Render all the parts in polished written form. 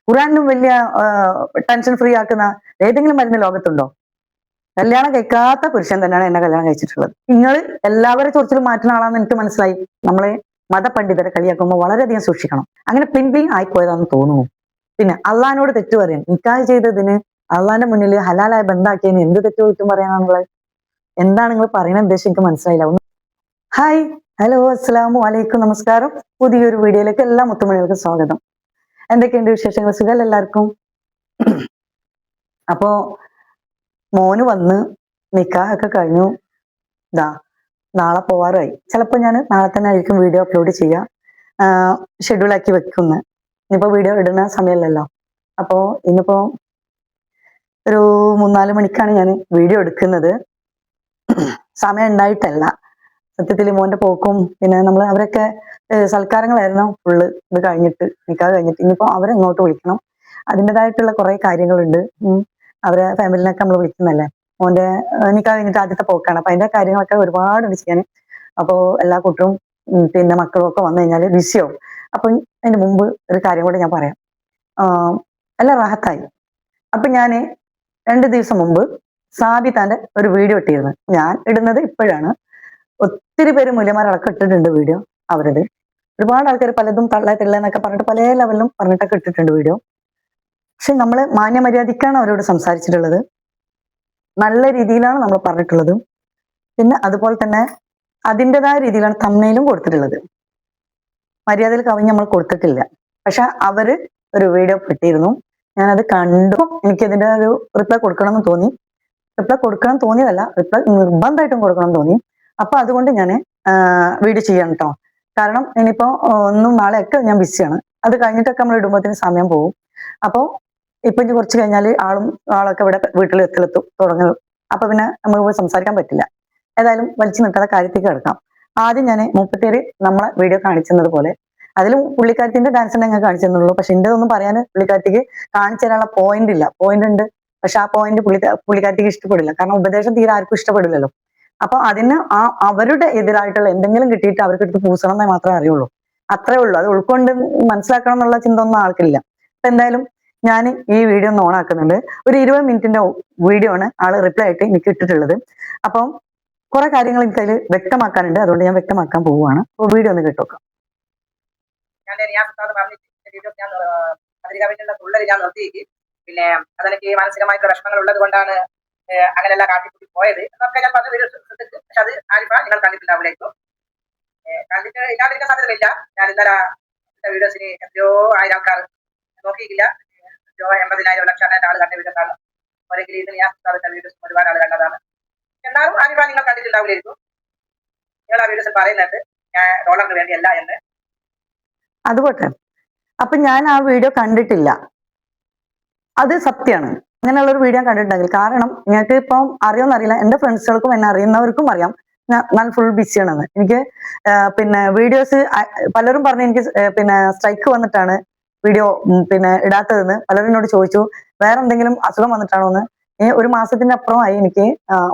ഖുറാനിലും വലിയ tension free ആക്കുന്ന ഏതെങ്കിലും മരുന്ന് ലോകത്തുണ്ടോ? കല്യാണം കഴിക്കാത്ത പുരുഷൻ തന്നെയാണ് എന്നെ കല്യാണം കഴിച്ചിട്ടുള്ളത്. നിങ്ങൾ എല്ലാവരെ ചൊറിച്ചിലും മാറ്റുന്ന ആളാണെന്ന് എനിക്ക് മനസ്സിലായി. നമ്മളെ മതപണ്ഡിതരെ കളിയാക്കുമ്പോൾ വളരെയധികം സൂക്ഷിക്കണം. അങ്ങനെ പിൻ ആയിപ്പോയതാണെന്ന് തോന്നുന്നു. പിന്നെ അള്ളഹാനോട് തെറ്റു പറയാൻ, നിക്കാഹ് ചെയ്തതിന് അള്ളാന്റെ മുന്നിൽ ഹലാലായ ബന്ധാക്കിയതിന് എന്ത് തെറ്റു കുറ്റം പറയാനാണുള്ളത്? എന്താണ് നിങ്ങൾ പറയാൻ ഉദ്ദേശം? എനിക്ക് മനസ്സിലായില്ല. ഹായ്, ഹലോ, അസ്സലാമു അലൈക്കും, നമസ്കാരം. പുതിയൊരു വീഡിയോയിലേക്ക് എല്ലാ മുത്തുമണികൾക്കും സ്വാഗതം. എന്തൊക്കെയുണ്ട് വിശേഷങ്ങൾ? സുഖം എല്ലാവർക്കും? അപ്പോ മോന് വന്ന് നിക്കാഹൊക്കെ കഴിഞ്ഞു. ഇതാ നാളെ പോവാറായി. ചിലപ്പോൾ ഞാൻ നാളെ തന്നെ ആയിരിക്കും വീഡിയോ അപ്ലോഡ് ചെയ്യുക. ഷെഡ്യൂളാക്കി വെക്കുന്നു. ഇനിയിപ്പോൾ വീഡിയോ ഇടുന്ന സമയമല്ലല്ലോ. അപ്പോൾ ഇന്നിപ്പോൾ ഒരു 3-4 മണിക്കാണ് ഞാൻ വീഡിയോ എടുക്കുന്നത്. സമയം ഉണ്ടായിട്ടല്ല. സത്യത്തിൽ മോന്റെ പോക്കും പിന്നെ നമ്മൾ അവരൊക്കെ സൽക്കാരങ്ങളായിരുന്നു ഫുള്ള്. ഇത് കഴിഞ്ഞിട്ട് നിക്കാഹ് കഴിഞ്ഞിട്ട് ഇനിയിപ്പോൾ അവരെ ഇങ്ങോട്ട് വിളിക്കണം. അതിൻ്റെതായിട്ടുള്ള കുറെ കാര്യങ്ങളുണ്ട്. അവരെ ഫാമിലിനൊക്കെ നമ്മൾ വിളിക്കുന്നല്ലേ. മോന്റെ നിക്കാഹ് കഴിഞ്ഞിട്ട് ആദ്യത്തെ പോക്കാണ്. അപ്പൊ അതിന്റെ കാര്യങ്ങളൊക്കെ ഒരുപാടുണ്ട് ചെയ്യാൻ. അപ്പോൾ എല്ലാ കുട്ടികളും പിന്നെ മക്കളും ഒക്കെ വന്നു കഴിഞ്ഞാൽ ബിസിയാവും. അപ്പൊ അതിന് മുമ്പ് ഒരു കാര്യം കൂടെ ഞാൻ പറയാം. എല്ലാം റാഹത്തായി. അപ്പൊ ഞാന് 2 ദിവസം മുമ്പ് സാബിത്താന്റെ ഒരു വീഡിയോ ഇട്ടിരുന്നു. ഞാൻ ഇടുന്നത് ഇപ്പോഴാണ്. ഒത്തിരി പേര് മൂല്യമാരടക്കം ഇട്ടിട്ടുണ്ട് വീഡിയോ അവരത്. ഒരുപാട് ആൾക്കാർ പലതും തള്ള എന്നൊക്കെ പറഞ്ഞിട്ട് പല ലെവലിലും പറഞ്ഞിട്ടൊക്കെ ഇട്ടിട്ടുണ്ട് വീഡിയോ. പക്ഷെ നമ്മൾ മാന്യമര്യാദക്കാണ് അവരോട് സംസാരിച്ചിട്ടുള്ളത്. നല്ല രീതിയിലാണ് നമ്മൾ പറഞ്ഞിട്ടുള്ളത്. പിന്നെ അതുപോലെ തന്നെ അതിൻ്റെതായ രീതിയിലാണ് തമ്മയിലും കൊടുത്തിട്ടുള്ളത്. മര്യാദയിൽ കവിഞ്ഞ് നമ്മൾ കൊടുത്തിട്ടില്ല. പക്ഷെ അവര് ഒരു വീഡിയോ ഇട്ടിരുന്നു. ഞാനത് കണ്ടു. എനിക്കതിന്റെ ഒരു റിപ്ലൈ കൊടുക്കണമെന്ന് തോന്നി. റിപ്ലൈ കൊടുക്കണം തോന്നിയതല്ല, റിപ്ലൈ നിർബന്ധമായിട്ടും കൊടുക്കണം തോന്നി. അപ്പൊ അതുകൊണ്ട് ഞാൻ വീഡിയോ ചെയ്യണം കേട്ടോ. കാരണം ഇനിയിപ്പോ ഒന്നും നാളെയൊക്കെ ഞാൻ ബിസിയാണ്. അത് കഴിഞ്ഞിട്ടൊക്കെ നമ്മൾ ഇടുമ്പോഴത്തേന് സമയം പോകും. അപ്പോൾ ഇപ്പൊ ഇനി കുറച്ച് കഴിഞ്ഞാൽ ആളൊക്കെ ഇവിടെ വീട്ടിൽ എത്തിലെത്തും തുടങ്ങും. അപ്പൊ പിന്നെ നമുക്ക് പോയി സംസാരിക്കാൻ പറ്റില്ല. ഏതായാലും വലിച്ചു നിൽക്കാതെ കാര്യത്തേക്ക് കിടക്കാം. ആദ്യം ഞാൻ 37 നമ്മളെ വീഡിയോ കാണിച്ചത് പോലെ അതിലും പുള്ളിക്കാരത്തിന്റെ ഡാൻസ് ഞങ്ങൾ കാണിച്ചു തന്നുള്ളൂ. പക്ഷെ എന്റെ ഒന്നും പറയാൻ പുള്ളിക്കാരത്തിക്ക് കാണിച്ചു തരാനുള്ള പോയിന്റ് ഇല്ല. പോയിന്റ് ഉണ്ട്, പക്ഷെ ആ പോയിന്റ് പുള്ളിക്കാരത്തിക്ക് ഇഷ്ടപ്പെടില്ല. കാരണം ഉപദേശം തീരെ ആർക്കും ഇഷ്ടപ്പെടില്ലല്ലോ. അപ്പൊ അതിന് അവരുടെ എതിരായിട്ടുള്ള എന്തെങ്കിലും കിട്ടിയിട്ട് അവർക്ക് എടുത്ത് പൂസണം എന്നേ മാത്രമേ അറിയുള്ളൂ. അത്രേ ഉള്ളൂ. അത് ഉൾക്കൊണ്ട് മനസ്സിലാക്കണം എന്നുള്ള ചിന്ത ഒന്നും ആൾക്കില്ല. അപ്പൊ എന്തായാലും ഞാൻ ഈ വീഡിയോ ഒന്ന് ഓണാക്കുന്നുണ്ട്. ഒരു 20 മിനിറ്റിന്റെ വീഡിയോ ആണ് ആള് റിപ്ലൈ ആയിട്ട് എനിക്ക് ഇട്ടിട്ടുള്ളത്. അപ്പം കുറെ കാര്യങ്ങൾ എനിക്ക് അതിൽ വ്യക്തമാക്കാനുണ്ട്. അതുകൊണ്ട് ഞാൻ വ്യക്തമാക്കാൻ പോവുകയാണ്. അപ്പൊ വീഡിയോ ഒന്ന് കേട്ടോക്കാം. പിന്നെ അതെനിക്ക് മാനസികമായിട്ടുള്ള വിഷമങ്ങൾ ഉള്ളത് കൊണ്ടാണ് അങ്ങനെല്ലാം കാട്ടിക്കൂട്ടി പോയത് എന്നൊക്കെ ഞാൻ പറഞ്ഞ വീഡിയോ ശ്രദ്ധിച്ചു. പക്ഷെ അത് ആരിഫ നിങ്ങൾ കണ്ടിട്ടുണ്ടാവില്ലേക്കും. കണ്ടിട്ട് ഇല്ലാതിരിക്കാൻ സാധ്യതയില്ല. ഞാൻ ഇന്നലെ വീഡിയോസിന് എത്രയോ 1000 ആൾക്കാർ നോക്കിയിട്ടില്ല. 80,000 ലക്ഷം ആൾ കണ്ട വീഡിയോസ് ആണ്. ഒരെങ്കിലും ഇത് ഞാൻ വീഡിയോസ് ഒരുപാട് ആൾ കണ്ടതാണ്. എന്നാലും ആരിഫ നിങ്ങൾ കണ്ടിട്ടുണ്ടാവില്ലായിരിക്കും. നിങ്ങൾ ആ വീഡിയോസിൽ പറയുന്നുണ്ട് ഞാൻ ഡോളറിന് വേണ്ടിയല്ല എന്ന്. അതുപോട്ടെ. അപ്പൊ ഞാൻ ആ വീഡിയോ കണ്ടിട്ടില്ല, അത് സത്യമാണ്. അങ്ങനെയുള്ളൊരു വീഡിയോ കണ്ടിട്ടുണ്ടെങ്കിൽ, കാരണം ഞങ്ങൾക്ക് ഇപ്പം അറിയാമെന്നറിയില്ല, എന്റെ ഫ്രണ്ട്സുകൾക്കും എന്നെ അറിയുന്നവർക്കും അറിയാം ഞാൻ ഫുൾ ബിസിയാണെന്ന്. എനിക്ക് പിന്നെ വീഡിയോസ് പലരും പറഞ്ഞു എനിക്ക് പിന്നെ സ്ട്രൈക്ക് വന്നിട്ടാണ് വീഡിയോ പിന്നെ ഇടാത്തതെന്ന് പലരും എന്നോട് ചോദിച്ചു. വേറെ എന്തെങ്കിലും അസുഖം വന്നിട്ടാണോ എന്ന്. 1 മാസത്തിന്റെ അപ്പുറമായി എനിക്ക്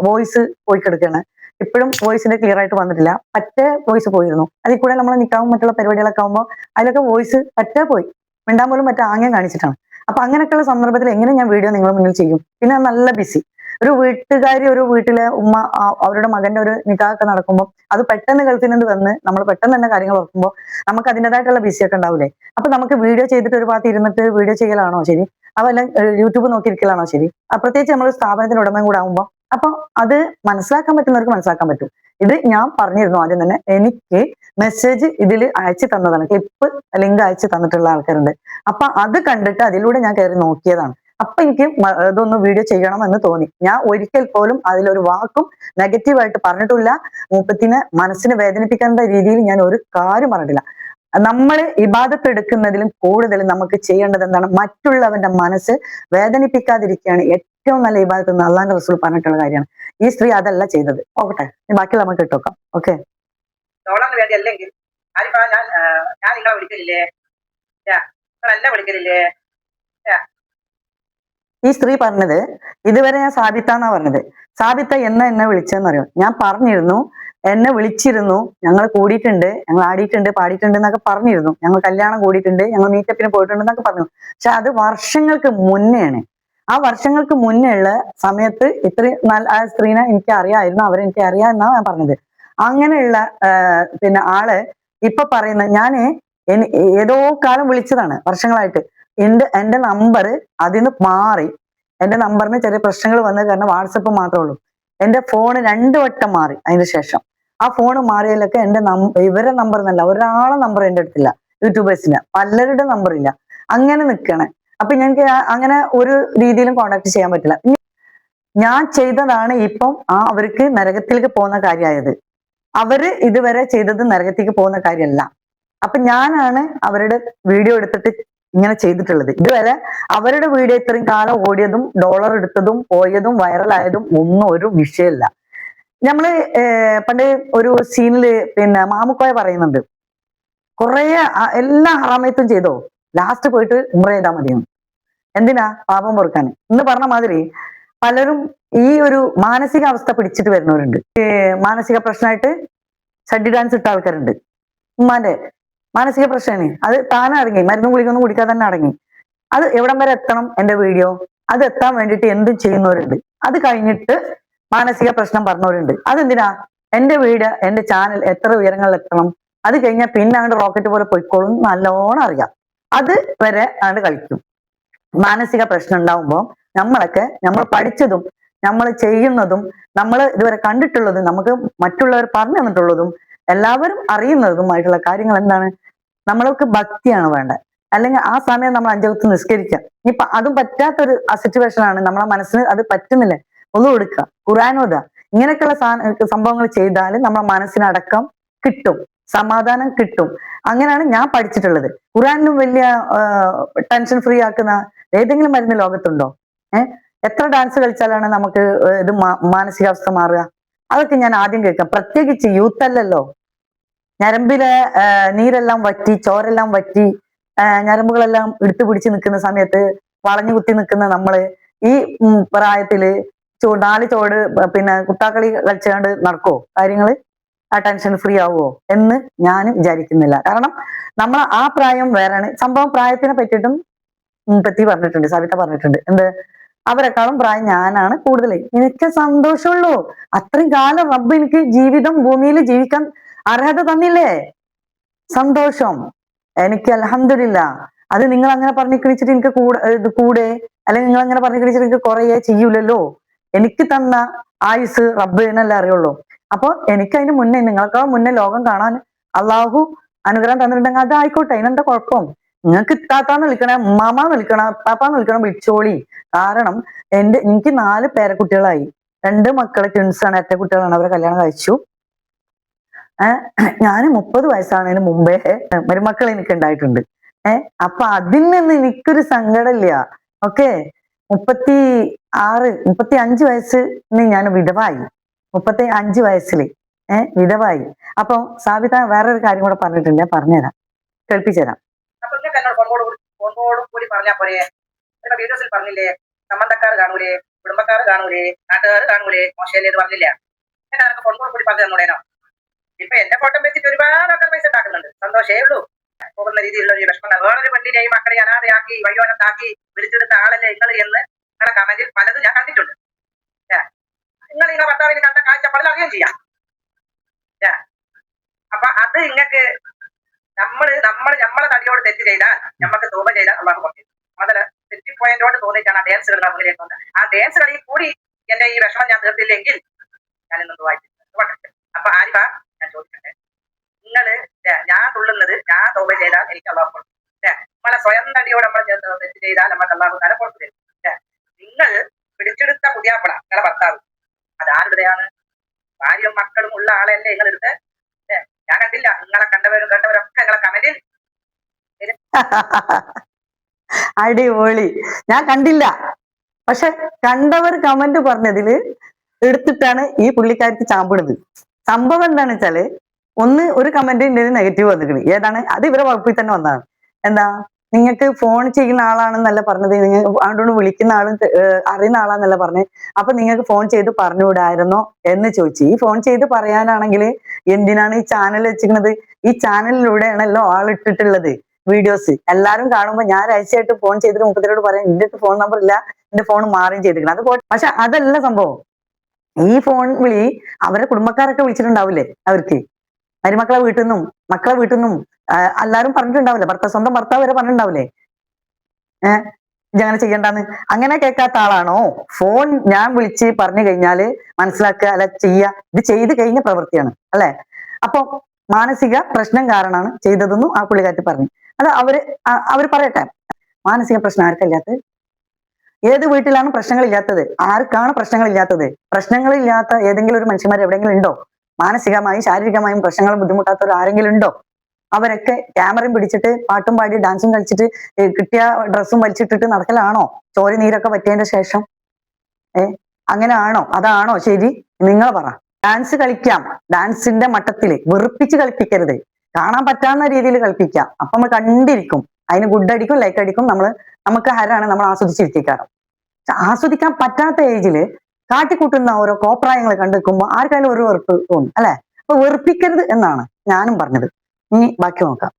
വോയിസ് പോയി കിടക്കുകയാണ്. ഇപ്പോഴും വോയിസിന്റെ ക്ലിയർ ആയിട്ട് വന്നിട്ടില്ല. പറ്റേ വോയിസ് പോയിരുന്നു. അതിൽ കൂടെ നമ്മൾ നിൽക്കാവും മറ്റുള്ള പരിപാടികളൊക്കെ ആകുമ്പോൾ അതിലൊക്കെ വോയിസ് പറ്റേ പോയി. മിണ്ടാൻ പോലും മറ്റേ ആംഗ്യം കാണിച്ചിട്ടാണ്. അപ്പൊ അങ്ങനെയൊക്കെയുള്ള സന്ദർഭത്തിൽ എങ്ങനെ ഞാൻ വീഡിയോ നിങ്ങളുടെ മുന്നിൽ ചെയ്യും? പിന്നെ നല്ല ബിസി. ഒരു വീട്ടുകാരി ഒരു വീട്ടിലെ ഉമ്മ അവരുടെ മകന്റെ ഒരു നിക്കാഹൊക്കെ നടക്കുമ്പോൾ അത് പെട്ടെന്ന് ഗൾഫിൽ നിന്ന് വന്ന് നമ്മൾ പെട്ടെന്ന് തന്നെ കാര്യങ്ങൾ ഓർക്കുമ്പോൾ നമുക്ക് അതിൻ്റെതായിട്ടുള്ള ബിസി ഒക്കെ ഉണ്ടാവില്ലേ? അപ്പൊ നമുക്ക് വീഡിയോ ചെയ്തിട്ട് ഒരു ഭാഗത്ത് ഇരുന്നിട്ട് വീഡിയോ ചെയ്യലാണോ ശരി? അതല്ല യൂട്യൂബ് നോക്കിയിരിക്കലാണോ ശരി? പ്രത്യേകിച്ച് നമ്മൾ സ്ഥാപനത്തിന് ഉടമയും കൂടെ ആകുമ്പോൾ അപ്പൊ അത് മനസ്സിലാക്കാൻ പറ്റുന്നവർക്ക് മനസ്സിലാക്കാൻ പറ്റും. ഇത് ഞാൻ പറഞ്ഞിരുന്നു ആദ്യം തന്നെ. എനിക്ക് മെസ്സേജ് ഇതിൽ അയച്ചു തന്നതാണ്. ക്ലിപ്പ് ലിങ്ക് അയച്ചു തന്നിട്ടുള്ള ആൾക്കാരുണ്ട്. അപ്പൊ അത് കണ്ടിട്ട് അതിലൂടെ ഞാൻ കയറി നോക്കിയതാണ്. അപ്പൊ എനിക്ക് ഇതൊന്ന് വീഡിയോ ചെയ്യണം എന്ന് തോന്നി. ഞാൻ ഒരിക്കൽ പോലും അതിലൊരു വാക്കും നെഗറ്റീവായിട്ട് പറഞ്ഞിട്ടില്ല. മൂപ്പത്തിനെ മനസ്സിന് വേദനിപ്പിക്കേണ്ട രീതിയിൽ ഞാൻ ഒരു കാര്യം പറഞ്ഞിട്ടില്ല. നമ്മൾ ഇബാദത്ത് എടുക്കുന്നതിലും കൂടുതൽ നമുക്ക് ചെയ്യേണ്ടത് എന്താണ്? മറ്റുള്ളവന്റെ മനസ്സ് വേദനിപ്പിക്കാതിരിക്കുകയാണ് ഏറ്റവും നല്ല ഇബാദത്ത് എന്ന് അള്ളാന്റെ റസൂൽ പറഞ്ഞിട്ടുള്ള കാര്യമാണ്. ഈ സ്ത്രീ അതല്ല ചെയ്തത്. ഓക്കട്ടെ, ബാക്കിയുള്ള നമുക്ക് ഇട്ടോക്കാം. ഓക്കെ, വേണ്ടി അല്ലെങ്കിൽ ഞാൻ നിങ്ങളെ വിളിക്കലില്ലേ? എന്നെ വിളിക്കലില്ലേ? ഈ സ്ത്രീ പറഞ്ഞത് ഇതുവരെ ഞാൻ സാബിത്താന്നാ പറഞ്ഞത്. സാബിത്ത എന്നെ വിളിച്ചെന്നറിയോ? ഞാൻ പറഞ്ഞിരുന്നു എന്നെ വിളിച്ചിരുന്നു, ഞങ്ങൾ കൂടിയിട്ടുണ്ട്, ഞങ്ങൾ ആടിയിട്ടുണ്ട്, പാടിയിട്ടുണ്ട് എന്നൊക്കെ പറഞ്ഞിരുന്നു, ഞങ്ങൾ കല്യാണം കൂടിയിട്ടുണ്ട്, ഞങ്ങൾ മീറ്റപ്പിന് പോയിട്ടുണ്ട് എന്നൊക്കെ പറഞ്ഞു. പക്ഷെ അത് വർഷങ്ങൾക്ക് മുന്നെയാണ്. ആ വർഷങ്ങൾക്ക് മുന്നേ ഉള്ള സമയത്ത് ഇത്രയും നല്ല ആ സ്ത്രീനെ എനിക്ക് അറിയാമായിരുന്നു, അവരെനിക്ക് അറിയാമെന്നാണ് ഞാൻ പറഞ്ഞത്. അങ്ങനെയുള്ള പിന്നെ ആള് ഇപ്പൊ പറയുന്നത് ഞാന് ഏതോ കാലം വിളിച്ചതാണ് വർഷങ്ങളായിട്ട്. എന്റെ നമ്പർ അതിന്ന് മാറി. എന്റെ നമ്പറിന് ചെറിയ പ്രശ്നങ്ങൾ വന്നത് കാരണം വാട്സപ്പ് മാത്രമേ ഉള്ളൂ. എന്റെ ഫോൺ 2 വട്ടം മാറി. അതിന് ശേഷം ആ ഫോൺ മാറിയതിലൊക്കെ ഇവരെ നമ്പർ എന്നല്ല, ഒരാളെ നമ്പർ എന്റെ അടുത്തില്ല. യൂട്യൂബേഴ്സിന് പലരുടെ നമ്പർ ഇല്ല. അങ്ങനെ നിൽക്കണേ. അപ്പൊ ഞങ്ങൾക്ക് അങ്ങനെ ഒരു രീതിയിലും കോണ്ടാക്ട് ചെയ്യാൻ പറ്റില്ല. ഞാൻ ചെയ്തതാണ് ഇപ്പം അവർക്ക് നരകത്തിലേക്ക് പോകുന്ന കാര്യമായത്. അവര് ഇതുവരെ ചെയ്തത് നരകത്തിലേക്ക് പോകുന്ന കാര്യമല്ല. അപ്പൊ ഞാനാണ് അവരുടെ വീഡിയോ എടുത്തിട്ട് ഇങ്ങനെ ചെയ്തിട്ടുള്ളത്. ഇതുവരെ അവരുടെ വീഡിയോ ഇത്രയും കാലം ഓടിയതും ഡോളർ എടുത്തതും പോയതും വൈറലായതും ഒന്നും ഒരു വിഷയമല്ല. നമ്മള് പണ്ട് ഒരു സീനില് പിന്നെ മാമുക്കോയ പറയുന്നുണ്ട്, കുറെ എല്ലാ ഹറാമയത്തും ചെയ്തോ, ലാസ്റ്റ് പോയിട്ട് ഉംറ ചെയ്താൽ മതിയെന്ന്. എന്തിനാ? പാപം പൊറുക്കാൻ. ഇന്ന് പറഞ്ഞ മാതിരി പലരും ഈ ഒരു മാനസികാവസ്ഥ പിടിച്ചിട്ട് വരുന്നവരുണ്ട്. മാനസിക പ്രശ്നമായിട്ട് ഷഡ്ഡി ഡാൻസ് ഇട്ട ആൾക്കാരുണ്ട്. ഉമ്മാന്റെ മാനസിക പ്രശ്നമാണ്, അത് താനെ അടങ്ങി, മരുന്നും ഗുളികൊന്നും കുടിക്കാതെ തന്നെ അടങ്ങി. അത് എവിടം വരെ എത്തണം എന്റെ വീഡിയോ, അത് എത്താൻ വേണ്ടിയിട്ട് എന്തും ചെയ്യുന്നവരുണ്ട്. അത് കഴിഞ്ഞിട്ട് മാനസിക പ്രശ്നം പറഞ്ഞവരുണ്ട്. അതെന്തിനാ? എന്റെ വീട്, എന്റെ ചാനൽ എത്ര ഉയരങ്ങളിൽ എത്തണം, അത് കഴിഞ്ഞാൽ പിന്നെ അങ്ങോട്ട് റോക്കറ്റ് പോലെ പൊയ്ക്കോളും നല്ലോണം അറിയാം. അത് വരെ അങ്ങോട്ട് കളിക്കും. മാനസിക പ്രശ്നം ഉണ്ടാവുമ്പോൾ നമ്മൾ പഠിച്ചതും നമ്മൾ ചെയ്യുന്നതും നമ്മൾ ഇതുവരെ കണ്ടിട്ടുള്ളതും നമുക്ക് മറ്റുള്ളവർ പറഞ്ഞു തന്നിട്ടുള്ളതും എല്ലാവരും അറിയുന്നതുമായിട്ടുള്ള കാര്യങ്ങൾ എന്താണ്? നമ്മൾക്ക് ഭക്തിയാണ് വേണ്ടത്. അല്ലെങ്കിൽ ആ സമയം നമ്മൾ 5 വക്ത് നിസ്കരിക്കാം. ഇനിയിപ്പൊ അതും പറ്റാത്തൊരു സിറ്റുവേഷൻ ആണ്, നമ്മളെ മനസ്സിന് അത് പറ്റുന്നില്ല, ഒന്നും കൊടുക്കുക, ഖുർആൻ ഇങ്ങനെയൊക്കെയുള്ള സംഭവങ്ങൾ ചെയ്താൽ നമ്മളെ മനസ്സിനടക്കം കിട്ടും, സമാധാനം കിട്ടും. അങ്ങനെയാണ് ഞാൻ പഠിച്ചിട്ടുള്ളത്. ഖുർആനിലും വലിയ ടെൻഷൻ ഫ്രീ ആക്കുന്ന ഏതെങ്കിലും മരുന്ന് ലോകത്തുണ്ടോ? എത്ര ഡാൻസ് കളിച്ചാലാണ് നമുക്ക് ഇത് മാനസികാവസ്ഥ മാറുക? അതൊക്കെ ഞാൻ ആദ്യം കേൾക്കാം. പ്രത്യേകിച്ച് യൂത്ത് അല്ലല്ലോ, ഞരമ്പിലെ നീരെല്ലാം വറ്റി, ചോരെല്ലാം വറ്റി, ഞരമ്പുകളെല്ലാം എടുത്തു പിടിച്ച് നിൽക്കുന്ന സമയത്ത് വളഞ്ഞു കുത്തി നിൽക്കുന്ന നമ്മള് ഈ പ്രായത്തില് 4 ചോട് പിന്നെ കുട്ടാക്കളി കളിച്ചുകൊണ്ട് നടക്കുവോ കാര്യങ്ങള്? ആ ടെൻഷൻ ഫ്രീ ആവുമോ എന്ന് ഞാൻ വിചാരിക്കുന്നില്ല. കാരണം നമ്മൾ ആ പ്രായം വേറെയാണ്. സംഭവം പ്രായത്തിനെ പറ്റിയിട്ടും പറ്റി പറഞ്ഞിട്ടുണ്ട്, സവിത പറഞ്ഞിട്ടുണ്ട്. എന്ത്? അവരെക്കാളും പ്രായം ഞാനാണ് കൂടുതൽ. എനിക്ക് സന്തോഷമുള്ളൂ. അത്രയും കാലം റബ്ബ് എനിക്ക് ജീവിതം ഭൂമിയിൽ ജീവിക്കാൻ അർഹത തന്നില്ലേ? സന്തോഷം എനിക്ക്, അൽഹംദുലില്ലാഹ്. അത് നിങ്ങൾ അങ്ങനെ പറഞ്ഞു കഴിച്ചിട്ട് എനിക്ക് കൂടെ അല്ലെങ്കിൽ നിങ്ങൾ അങ്ങനെ പറഞ്ഞു കഴിച്ചിട്ട് എനിക്ക് കുറയേ ചെയ്യൂലല്ലോ. എനിക്ക് തന്ന ആയുസ് റബ്ബിനല്ലേ അറിയുള്ളൂ. അപ്പൊ എനിക്ക് അതിന് മുന്നേ, നിങ്ങളെക്കാൾ മുന്നേ ലോകം കാണാൻ അള്ളാഹു അനുഗ്രഹം തന്നിട്ടുണ്ടെങ്കിൽ അത് ആയിക്കോട്ടെ, അതിനെന്താ കുഴപ്പം? നിങ്ങൾക്ക് ഇത്താത്താന്ന് വിളിക്കണേ, ഉമ്മാമാന്ന് വിളിക്കണം, അപ്പാപ്പാന്ന് വിളിക്കണം, വിളിച്ചോളി. കാരണം എനിക്ക് 4 പേരക്കുട്ടികളായി. 2 മക്കള് ട്വിൻസാണ്, ഇരട്ട കുട്ടികളാണ്. അവരെ കല്യാണം കഴിച്ചു. ഞാൻ 30 വയസ്സാണതിന് മുമ്പേ മരുമക്കൾ എനിക്ക് ഉണ്ടായിട്ടുണ്ട്. അപ്പൊ അതിൽ നിന്ന് എനിക്കൊരു സങ്കടമില്ല. ഓക്കെ, 35 വയസ്സിന് ഞാൻ വിധവായി. 35 വയസ്സില് വിധവായി. അപ്പൊ സാബിത വേറൊരു കാര്യം കൂടെ പറഞ്ഞിട്ടുണ്ട്, ഞാൻ പറഞ്ഞുതരാം, കേൾപ്പിച്ചുതരാം. അപ്പൊ നിങ്ങൾക്ക് എന്നോട് ഫോണോടും കൂടി പറഞ്ഞാൽ പോരെ? വീഡിയോസിൽ പറഞ്ഞില്ലേ, സംബന്ധക്കാർ കാണൂലേ, കുടുംബക്കാർ കാണൂലേ, നാട്ടുകാർ കാണൂലേ, മോശമല്ലേ എന്ന് പറഞ്ഞില്ല? എന്നെ അതൊക്കെ ഫോണോട് കൂടി പറഞ്ഞു തന്നൂടേനോ? ഇപ്പൊ എന്റെ ഫോട്ടോ വെച്ചിട്ട് ഒരുപാട് ആൾക്കാർ പൈസ ഉണ്ടാക്കുന്നുണ്ട്. സന്തോഷമേ ഉള്ളൂ. പോകുന്ന രീതിയിലുള്ള ഒരു വിഷമം. വേറൊരു പെണ്ണിനെയും മക്കളെ അനാഥയാക്കി വയ്യോനത്താക്കി വിളിച്ചെടുത്ത ആളല്ലേ നിങ്ങൾ എന്ന് നിങ്ങളുടെ കമന്റിൽ പലതും ഞാൻ കണ്ടിട്ടുണ്ട്. നിങ്ങൾ നിങ്ങളുടെ ഭർത്താവിന് കണ്ട കാഴ്ചപ്പാടിൽ അറിയുകയും ചെയ്യാം. അപ്പൊ അത് നിങ്ങൾക്ക് നമ്മളെ തടിയോട് തെറ്റ് ചെയ്താൽ, നമുക്ക് തൂപ ചെയ്താൽ അള്ളാഹു പറഞ്ഞു. അതിൽ തെറ്റിപ്പോയതിനോട് തോന്നിയിട്ടാണ് ആ ഡാൻസ് കളിയുടെ മുന്നിലേക്ക് വന്നത്. ആ ഡാൻസ് കളിയിൽ കൂടി എന്റെ ഈ വിഷമം ഞാൻ തീർത്തില്ലെങ്കിൽ ഞാൻ ഇന്ന് വായിച്ചിട്ടുണ്ട്. അപ്പൊ ആരിഫ, ഞാൻ ചോദിക്കട്ടെ, നിങ്ങള് ഞാൻ തുള്ളുന്നത്, ഞാൻ തൗബ ചെയ്താൽ എനിക്ക് അള്ളാഹു കൊടുക്കും. നമ്മളെ സ്വയം തടിയോട് നമ്മൾ തെറ്റ് ചെയ്താൽ നമുക്ക് അള്ളാഹു തല പുറത്തു തരും. നിങ്ങൾ പിടിച്ചെടുത്ത പുതിയാപ്പള, നിങ്ങളെ ഭർത്താവ്, അതാരുടെയാണ്? ഭാര്യയും മക്കളും ഉള്ള ആളെയല്ലേ നിങ്ങൾ എടുത്ത്? ഞാൻ കണ്ടില്ല. നിങ്ങളെ കണ്ടവരൊക്കെ നിങ്ങളെ കമന്റിൽ അടിപൊളി. ഞാൻ കണ്ടില്ല, പക്ഷെ കണ്ടവർ കമന്റ് പറഞ്ഞതില് എടുത്തിട്ടാണ് ഈ പുള്ളിക്കാരിക്ക് ചാമ്പിടുന്നത്. സംഭവം എന്താണെന്ന് വെച്ചാല്, ഒരു കമന്റിന്റെ നെഗറ്റീവ് വന്നിട്ടുണ്ട്. ഏതാണ്? അത് ഇവരെ വകുപ്പിൽ തന്നെ വന്നതാണ്. എന്താ? നിങ്ങൾക്ക് ഫോൺ ചെയ്യുന്ന ആളാണെന്നല്ല പറഞ്ഞത്, നിങ്ങൾ അങ്ങോട്ട് വിളിക്കുന്ന ആളും അറിയുന്ന ആളാന്നല്ല പറഞ്ഞത്. അപ്പൊ നിങ്ങൾക്ക് ഫോൺ ചെയ്ത് പറഞ്ഞുകൂടായിരുന്നോ എന്ന് ചോദിച്ചു. ഈ ഫോൺ ചെയ്ത് പറയാനാണെങ്കിൽ എന്തിനാണ് ഈ ചാനൽ വെച്ചിരിക്കുന്നത്? ഈ ചാനലിലൂടെയാണല്ലോ ആളിട്ടിട്ടുള്ളത് വീഡിയോസ്. എല്ലാരും കാണുമ്പോ ഞാൻ രഹസ്യമായിട്ട് ഫോൺ ചെയ്തിട്ട് മുപ്പത്തിരോട് പറയാം എന്റെ അടുത്ത് ഫോൺ നമ്പർ ഇല്ല, എന്റെ ഫോൺ മാറുകയും ചെയ്തിരിക്കണം. അത് പക്ഷെ അതല്ല സംഭവം. ഈ ഫോൺ വിളി അവരെ കുടുംബക്കാരൊക്കെ വിളിച്ചിട്ടുണ്ടാവില്ലേ, അവർക്ക് മരുമക്കളെ വീട്ടിൽ നിന്നും മക്കളെ വീട്ടിൽ നിന്നും എല്ലാരും പറഞ്ഞിട്ടുണ്ടാവില്ലേ, സ്വന്തം ഭർത്താവ് വരെ പറഞ്ഞിട്ടുണ്ടാവില്ലേ ഇതങ്ങനെ ചെയ്യണ്ടെന്ന്. അങ്ങനെ കേൾക്കാത്ത ആളാണോ ഫോൺ ഞാൻ വിളിച്ച് പറഞ്ഞു കഴിഞ്ഞാല് മനസ്സിലാക്കുക, അല്ല ഇത് ചെയ്ത് കഴിഞ്ഞ പ്രവൃത്തിയാണ് അല്ലെ? അപ്പൊ മാനസിക പ്രശ്നം കാരണമാണ് ചെയ്തതെന്നും ആ പുള്ളിക്കാരത്തി പറഞ്ഞു. അത് അവര് പറയട്ടെ. മാനസിക പ്രശ്നം ആർക്കല്ലാത്തത്? ഏത് വീട്ടിലാണ് പ്രശ്നങ്ങളില്ലാത്തത്? ആർക്കാണ് പ്രശ്നങ്ങളില്ലാത്തത്? പ്രശ്നങ്ങളില്ലാത്ത ഏതെങ്കിലും ഒരു മനുഷ്യന്മാർ എവിടെയെങ്കിലും ഉണ്ടോ? മാനസികമായും ശാരീരികമായും പ്രശ്നങ്ങൾ ബുദ്ധിമുട്ടാത്തവർ ആരെങ്കിലും ഉണ്ടോ? അവരൊക്കെ ക്യാമറയും പിടിച്ചിട്ട് പാട്ടും പാടി ഡാൻസും കളിച്ചിട്ട് കിട്ടിയ ഡ്രസ്സും വലിച്ചിട്ടിട്ട് നടക്കലാണോ ചോര നീരൊക്കെ പറ്റിയതിന്റെ ശേഷം? അങ്ങനെ ആണോ? അതാണോ ശരി? നിങ്ങൾ പറ. ഡാൻസ് കളിക്കാം, ഡാൻസിന്റെ മട്ടത്തില് വെറുപ്പിച്ച് കളിപ്പിക്കരുത്, കാണാൻ പറ്റാവുന്ന രീതിയിൽ കളിപ്പിക്കാം. അപ്പൊ നമ്മൾ കണ്ടിരിക്കും, അതിന് ഗുഡ് അടിക്കും ലൈക്ക് അടിക്കും, നമുക്ക് ഹരാണ്, നമ്മൾ ആസ്വദിച്ചിരുത്തിക്കാറും. ആസ്വദിക്കാൻ പറ്റാത്ത ഏജില് കാട്ടിക്കൂട്ടുന്ന ഓരോ കോപ്രായങ്ങൾ കണ്ടെടുക്കുമ്പോൾ ആർക്കായാലും ഒരു വെറുപ്പ് തോന്നും അല്ലെ? അപ്പൊ വെറുപ്പിക്കരുത് എന്നാണ് ഞാനും പറഞ്ഞത്. ഇനി ബാക്കി നോക്കാം.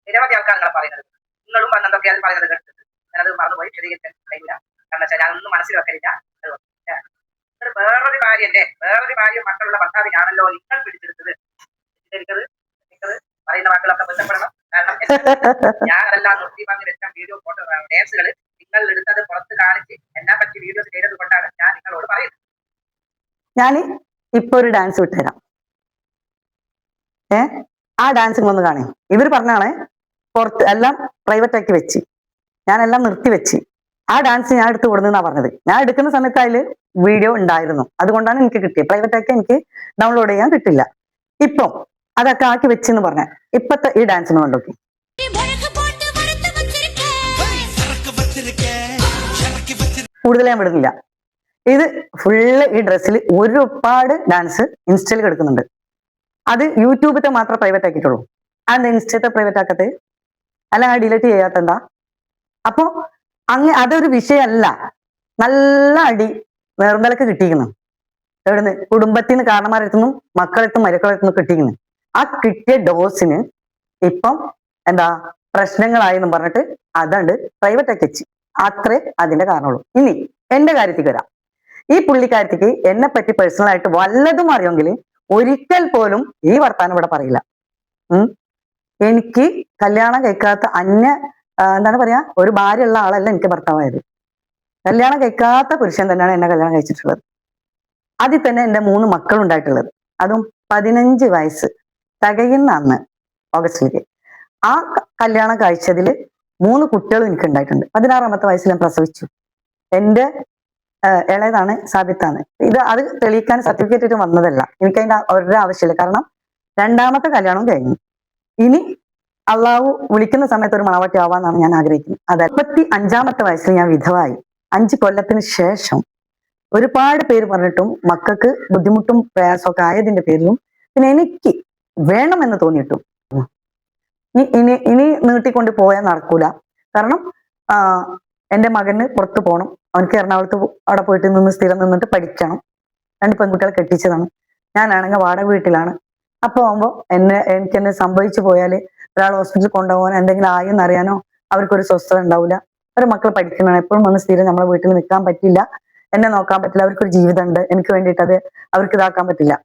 നിരവധി ആൾക്കാർ പറയുന്നത്, നിങ്ങളും അന്നൊക്കെ അത് പറയുന്നത് കേട്ടിട്ടുണ്ട്. ഞാനത് മറന്നുപോയി, വിശദീകരിക്കാൻ കഴിയില്ല. കാരണം വെച്ചാൽ ഞാനൊന്നും മനസ്സിൽ വെക്കലില്ല. വേറൊരു ഭാര്യ മക്കളുള്ള ഭർത്താവിനാണല്ലോ നിങ്ങൾ പിടിച്ചെടുത്തത്. എനിക്കത് പറയുന്ന വാക്കുകളൊക്കെ ബന്ധപ്പെടണം. കാരണം ഞാൻ അതെല്ലാം നിർത്തി പറഞ്ഞ് വെച്ച വീഡിയോ ഫോട്ടോ ഡാൻസുകൾ നിങ്ങൾ എടുത്തത് പുറത്ത് കാണിച്ച് എന്നെ പറ്റി വീഡിയോസ് ചെയ്തത് കൊണ്ടാണ് ഞാൻ നിങ്ങളോട് പറയുന്നത്. ഞാൻ ഇപ്പൊ ഒരു ഡാൻസ് വിട്ടുതരാം. ആ ഡാൻസ് ഒന്ന് കാണേ. ഇവര് പറഞ്ഞാണ് പുറത്ത് എല്ലാം പ്രൈവറ്റ് ആക്കി വെച്ച്, ഞാനെല്ലാം നിർത്തി വെച്ച്. ആ ഡാൻസ് ഞാൻ എടുത്ത് കൊടുന്നാ പറഞ്ഞത്. ഞാൻ എടുക്കുന്ന സമയത്ത് അതിൽ വീഡിയോ ഉണ്ടായിരുന്നു, അതുകൊണ്ടാണ് എനിക്ക് കിട്ടിയത്. പ്രൈവറ്റ് ആക്കി എനിക്ക് ഡൗൺലോഡ് ചെയ്യാൻ കിട്ടില്ല. ഇപ്പൊ അതൊക്കെ ആക്കി വെച്ചെന്ന് പറഞ്ഞ ഇപ്പത്തെ ഈ ഡാൻസിന് കൊണ്ടോക്കി. കൂടുതൽ ഞാൻ വിടുന്നില്ല. ഇത് ഫുള്ള് ഈ ഡ്രസ്സിൽ ഒരുപാട് ഡാൻസ് ഇൻസ്റ്റയിൽ കിടക്കുന്നുണ്ട്. അത് യൂട്യൂബിലത്തെ മാത്രം പ്രൈവറ്റ് ആക്കിയിട്ടുള്ളൂ. അത് ഇൻസ്റ്റത്തെ പ്രൈവറ്റ് ആക്കത്തെ അല്ല, ഡിലീറ്റ് ചെയ്യാത്ത എന്താ? അപ്പൊ അതൊരു വിഷയമല്ല. നല്ല അടി വേർന്തലക്ക് കിട്ടിയിരിക്കുന്നു. എവിടുന്ന്? കുടുംബത്തിൽ നിന്ന്, കാരണന്മാരെത്തുന്നു, മക്കളെത്തും മരുക്കളെത്തുന്നു കിട്ടിയിരിക്കുന്നു. ആ കിട്ടിയ ഡോസിന് ഇപ്പം എന്താ പ്രശ്നങ്ങളായെന്ന് പറഞ്ഞിട്ട് അതുണ്ട് പ്രൈവറ്റ് ആക്കി വെച്ച്. അത്രേ അതിന്റെ കാരണമുള്ളൂ. ഇനി എന്റെ കാര്യത്തിക്ക് വരാം. ഈ പുള്ളിക്കാരത്തിക്ക് എന്നെ പറ്റി പേഴ്സണൽ ആയിട്ട് വല്ലതും അറിയുമെങ്കിൽ ഒരിക്കൽ പോലും ഈ വർത്താനം ഇവിടെ പറയില്ല. എനിക്ക് കല്യാണം കഴിക്കാത്ത എന്താണ് പറയാ, ഒരു ഭാര്യ ഉള്ള ആളല്ല എനിക്ക് ഭർത്താവായത്. കല്യാണം കഴിക്കാത്ത പുരുഷൻ തന്നെയാണ് എന്നെ കല്യാണം കഴിച്ചിട്ടുള്ളത്. അതിൽ തന്നെ എന്റെ 3 മക്കളുണ്ടായിട്ടുള്ളത്, അതും 15 വയസ്സ് തികയുന്ന അന്ന് ഓഗസ്റ്റിലേക്ക്. ആ കല്യാണം കഴിച്ചതിൽ 3 കുട്ടികളും എനിക്ക് ഉണ്ടായിട്ടുണ്ട്. 16ാമത്തെ വയസ്സിൽ ഞാൻ പ്രസവിച്ചു. എന്റെ ഇളയതാണ് സാബിത്താണ്. അത് തെളിയിക്കാൻ സർട്ടിഫിക്കറ്റ് വന്നതല്ല, എനിക്ക് അതിന്റെ ഒരു ആവശ്യമില്ല. കാരണം 2ാമത്തെ കല്യാണം കഴിഞ്ഞു. ഇനി അള്ളാഹു വിളിക്കുന്ന സമയത്ത് ഒരു മണവാട്ടി ആവാന്നാണ് ഞാൻ ആഗ്രഹിക്കുന്നത്. അത് 35ാമത്തെ വയസ്സിൽ ഞാൻ വിധവായി. 5 കൊല്ലത്തിന് ശേഷം ഒരുപാട് പേര് പറഞ്ഞിട്ടും മക്കൾക്ക് ബുദ്ധിമുട്ടും പ്രയാസമൊക്കെ ആയതിന്റെ പേരിലും പിന്നെ എനിക്ക് വേണമെന്ന് തോന്നിയിട്ടും ഇനി നീട്ടിക്കൊണ്ട് പോയാൽ നടക്കൂല. കാരണം എന്റെ മകന് പുറത്തു പോകണം, അവനക്ക് എറണാകുളത്ത് അവിടെ പോയിട്ട് സ്ഥിരം നിന്നിട്ട് പഠിക്കണം. 2 പെൺകുട്ടികളെ കെട്ടിച്ചതാണ്. ഞാനാണെങ്കിൽ വാടക വീട്ടിലാണ്. അപ്പൊ ആകുമ്പോ എനിക്കെന്നെ സംഭവിച്ചു പോയാല് ഒരാൾ ഹോസ്പിറ്റലിൽ കൊണ്ടുപോകാനോ എന്തെങ്കിലും ആയെന്ന് അറിയാനോ അവർക്കൊരു സ്വസ്ഥത ഉണ്ടാവില്ല. ഒരു മക്കൾ പഠിക്കണം, എപ്പോഴും വന്ന് സ്ഥിരം നമ്മളെ വീട്ടിൽ നിൽക്കാൻ പറ്റില്ല, എന്നെ നോക്കാൻ പറ്റില്ല. അവർക്കൊരു ജീവിതം ഉണ്ട്, എനിക്ക് വേണ്ടിയിട്ട് അത് അവർക്ക് ഇതാക്കാൻ പറ്റില്ല.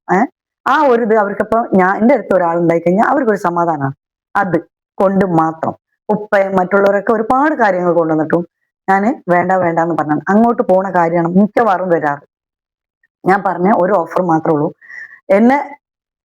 ആ ഒരു ഇത് അവർക്കപ്പോ എന്റെ അടുത്ത് ഒരാളുണ്ടായി കഴിഞ്ഞാൽ അവർക്കൊരു സമാധാനമാണ്. അത് കൊണ്ട് മാത്രം ഉപ്പയും മറ്റുള്ളവരൊക്കെ ഒരുപാട് കാര്യങ്ങൾ കൊണ്ടുവന്നിട്ടും ഞാൻ വേണ്ട എന്ന് പറഞ്ഞാൽ അങ്ങോട്ട് പോണ കാര്യമാണ് മിക്കവാറും വരാറ്. ഞാൻ പറഞ്ഞ ഒരു ഓഫർ മാത്രമേ ഉള്ളൂ.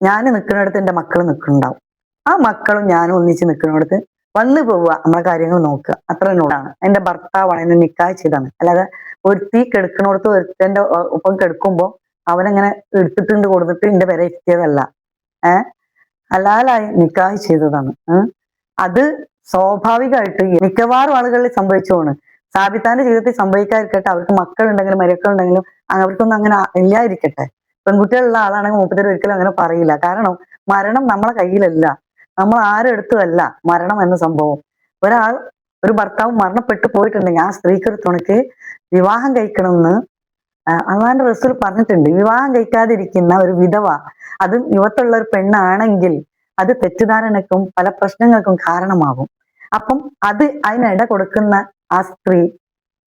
ഞാൻ നിൽക്കുന്നിടത്ത് എൻ്റെ മക്കൾ നിൽക്കുന്നുണ്ടാവും. ആ മക്കളും ഞാനും ഒന്നിച്ച് നിൽക്കുന്നിടത്ത് വന്നു പോവുക, നമ്മളെ കാര്യങ്ങൾ നോക്കുക, അത്ര എന്നോടാണ്. എൻ്റെ ഭർത്താവാണ്, എന്നെ നിക്കാഹ് ചെയ്താണ്. അല്ലാതെ ഒരുത്തി കെടുക്കണോടത്ത് ഒരുത്തൻ്റെ ഒപ്പം കെടുക്കുമ്പോ അവനങ്ങനെ എടുത്തിട്ടുണ്ട് കൊടുത്തിട്ട് എന്റെ വരെ എത്തിയതല്ല. ഹലാലായി നിക്കാഹ് ചെയ്തതാണ്. അത് സ്വാഭാവികമായിട്ട് മിക്കവാറും ആളുകളിൽ സംഭവിച്ചുകൊണ്ട് സാബിത്താന്റെ ജീവിതത്തിൽ സംഭവിക്കാതിരിക്കട്ടെ. അവർക്ക് മക്കളുണ്ടെങ്കിലും മരുക്കളുണ്ടെങ്കിലും അവർക്കൊന്നും അങ്ങനെ ഇല്ലാതിരിക്കട്ടെ. പെൺകുട്ടികളുള്ള ആളാണെങ്കിൽ മൂപ്പര് ഒരിക്കലും അങ്ങനെ പറയില്ല. കാരണം മരണം നമ്മളെ കയ്യിലല്ല, നമ്മൾ ആരും എടുത്തുമല്ല മരണം എന്ന സംഭവം. ഒരാൾ ഒരു ഭർത്താവ് മരണപ്പെട്ടു പോയിട്ടുണ്ടെങ്കിൽ ആ സ്ത്രീക്ക് ഒരു തുണയ്ക്ക് വിവാഹം കഴിക്കണമെന്ന് അള്ളാന്റെ റസൂൽ പറഞ്ഞിട്ടുണ്ട്. വിവാഹം കഴിക്കാതിരിക്കുന്ന ഒരു വിധവ, അതും യുവത്തുള്ള ഒരു പെണ്ണാണെങ്കിൽ അത് തെറ്റിദ്ധാരണക്കും പല പ്രശ്നങ്ങൾക്കും കാരണമാകും. അപ്പം അതിനിട കൊടുക്കുന്ന ആ സ്ത്രീ,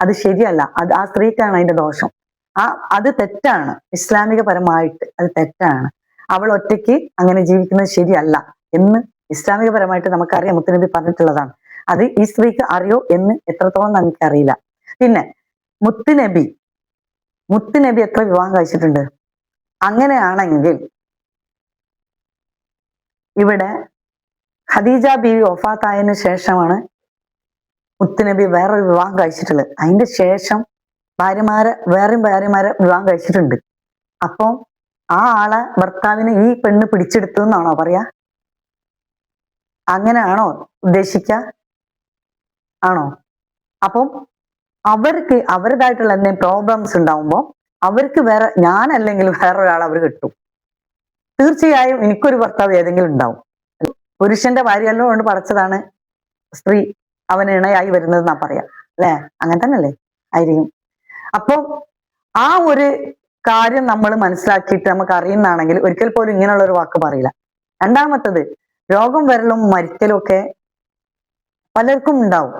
അത് ശരിയല്ല. ആ സ്ത്രീക്കാണ് അതിന്റെ ദോഷം. അത് തെറ്റാണ്. ഇസ്ലാമികപരമായിട്ട് അത് തെറ്റാണ്. അവൾ ഒറ്റയ്ക്ക് അങ്ങനെ ജീവിക്കുന്നത് ശരിയല്ല എന്ന് ഇസ്ലാമികപരമായിട്ട് നമുക്കറിയാം. മുത്തുനബി പറഞ്ഞിട്ടുള്ളതാണ്. അത് ഈ സ്ത്രീക്ക് അറിയോ എന്ന് എത്രത്തോളം നമുക്കറിയില്ല. പിന്നെ മുത്തുനബി എത്ര വിവാഹം കഴിച്ചിട്ടുണ്ട്? അങ്ങനെയാണെങ്കിൽ ഇവിടെ ഖദീജ ബീവി വഫാത്തായതിനു ശേഷമാണ് മുത്തുനബി വേറൊരു വിവാഹം കഴിച്ചിട്ടുള്ളത്. അതിന്റെ ശേഷം വേറെയും ഭാര്യമാരെ വിവാഹം കഴിച്ചിട്ടുണ്ട്. അപ്പൊ ആ ആളെ ഭർത്താവിന് ഈ പെണ്ണ് പിടിച്ചെടുത്തു എന്നാണോ പറയാ? അങ്ങനെയാണോ ഉദ്ദേശിക്ക? ആണോ? അപ്പം അവർക്ക് അവരുടേതായിട്ടുള്ള എന്തെങ്കിലും പ്രോബ്ലംസ് ഉണ്ടാവുമ്പോൾ അവർക്ക് ഞാനല്ലെങ്കിൽ വേറൊരാൾ അവർ കിട്ടും. തീർച്ചയായും എനിക്കൊരു ഭർത്താവ് ഏതെങ്കിലും ഉണ്ടാവും. പുരുഷന്റെ ഭാര്യയെല്ലാം കൊണ്ട് പടച്ചതാണ് സ്ത്രീ അവന് ഇണയായി വരുന്നത് എന്നാ പറയാ, അല്ലെ? അങ്ങനെ തന്നെയല്ലേ ആയിരിക്കും. അപ്പൊ ആ ഒരു കാര്യം നമ്മൾ മനസ്സിലാക്കിയിട്ട് നമുക്ക് അറിയുന്നതാണെങ്കിൽ ഒരിക്കൽ പോലും ഇങ്ങനെയുള്ള ഒരു വാക്ക് പറയില്ല. രണ്ടാമത്തത്, രോഗം വരലും മരിക്കലും ഒക്കെ പലർക്കും ഉണ്ടാവും.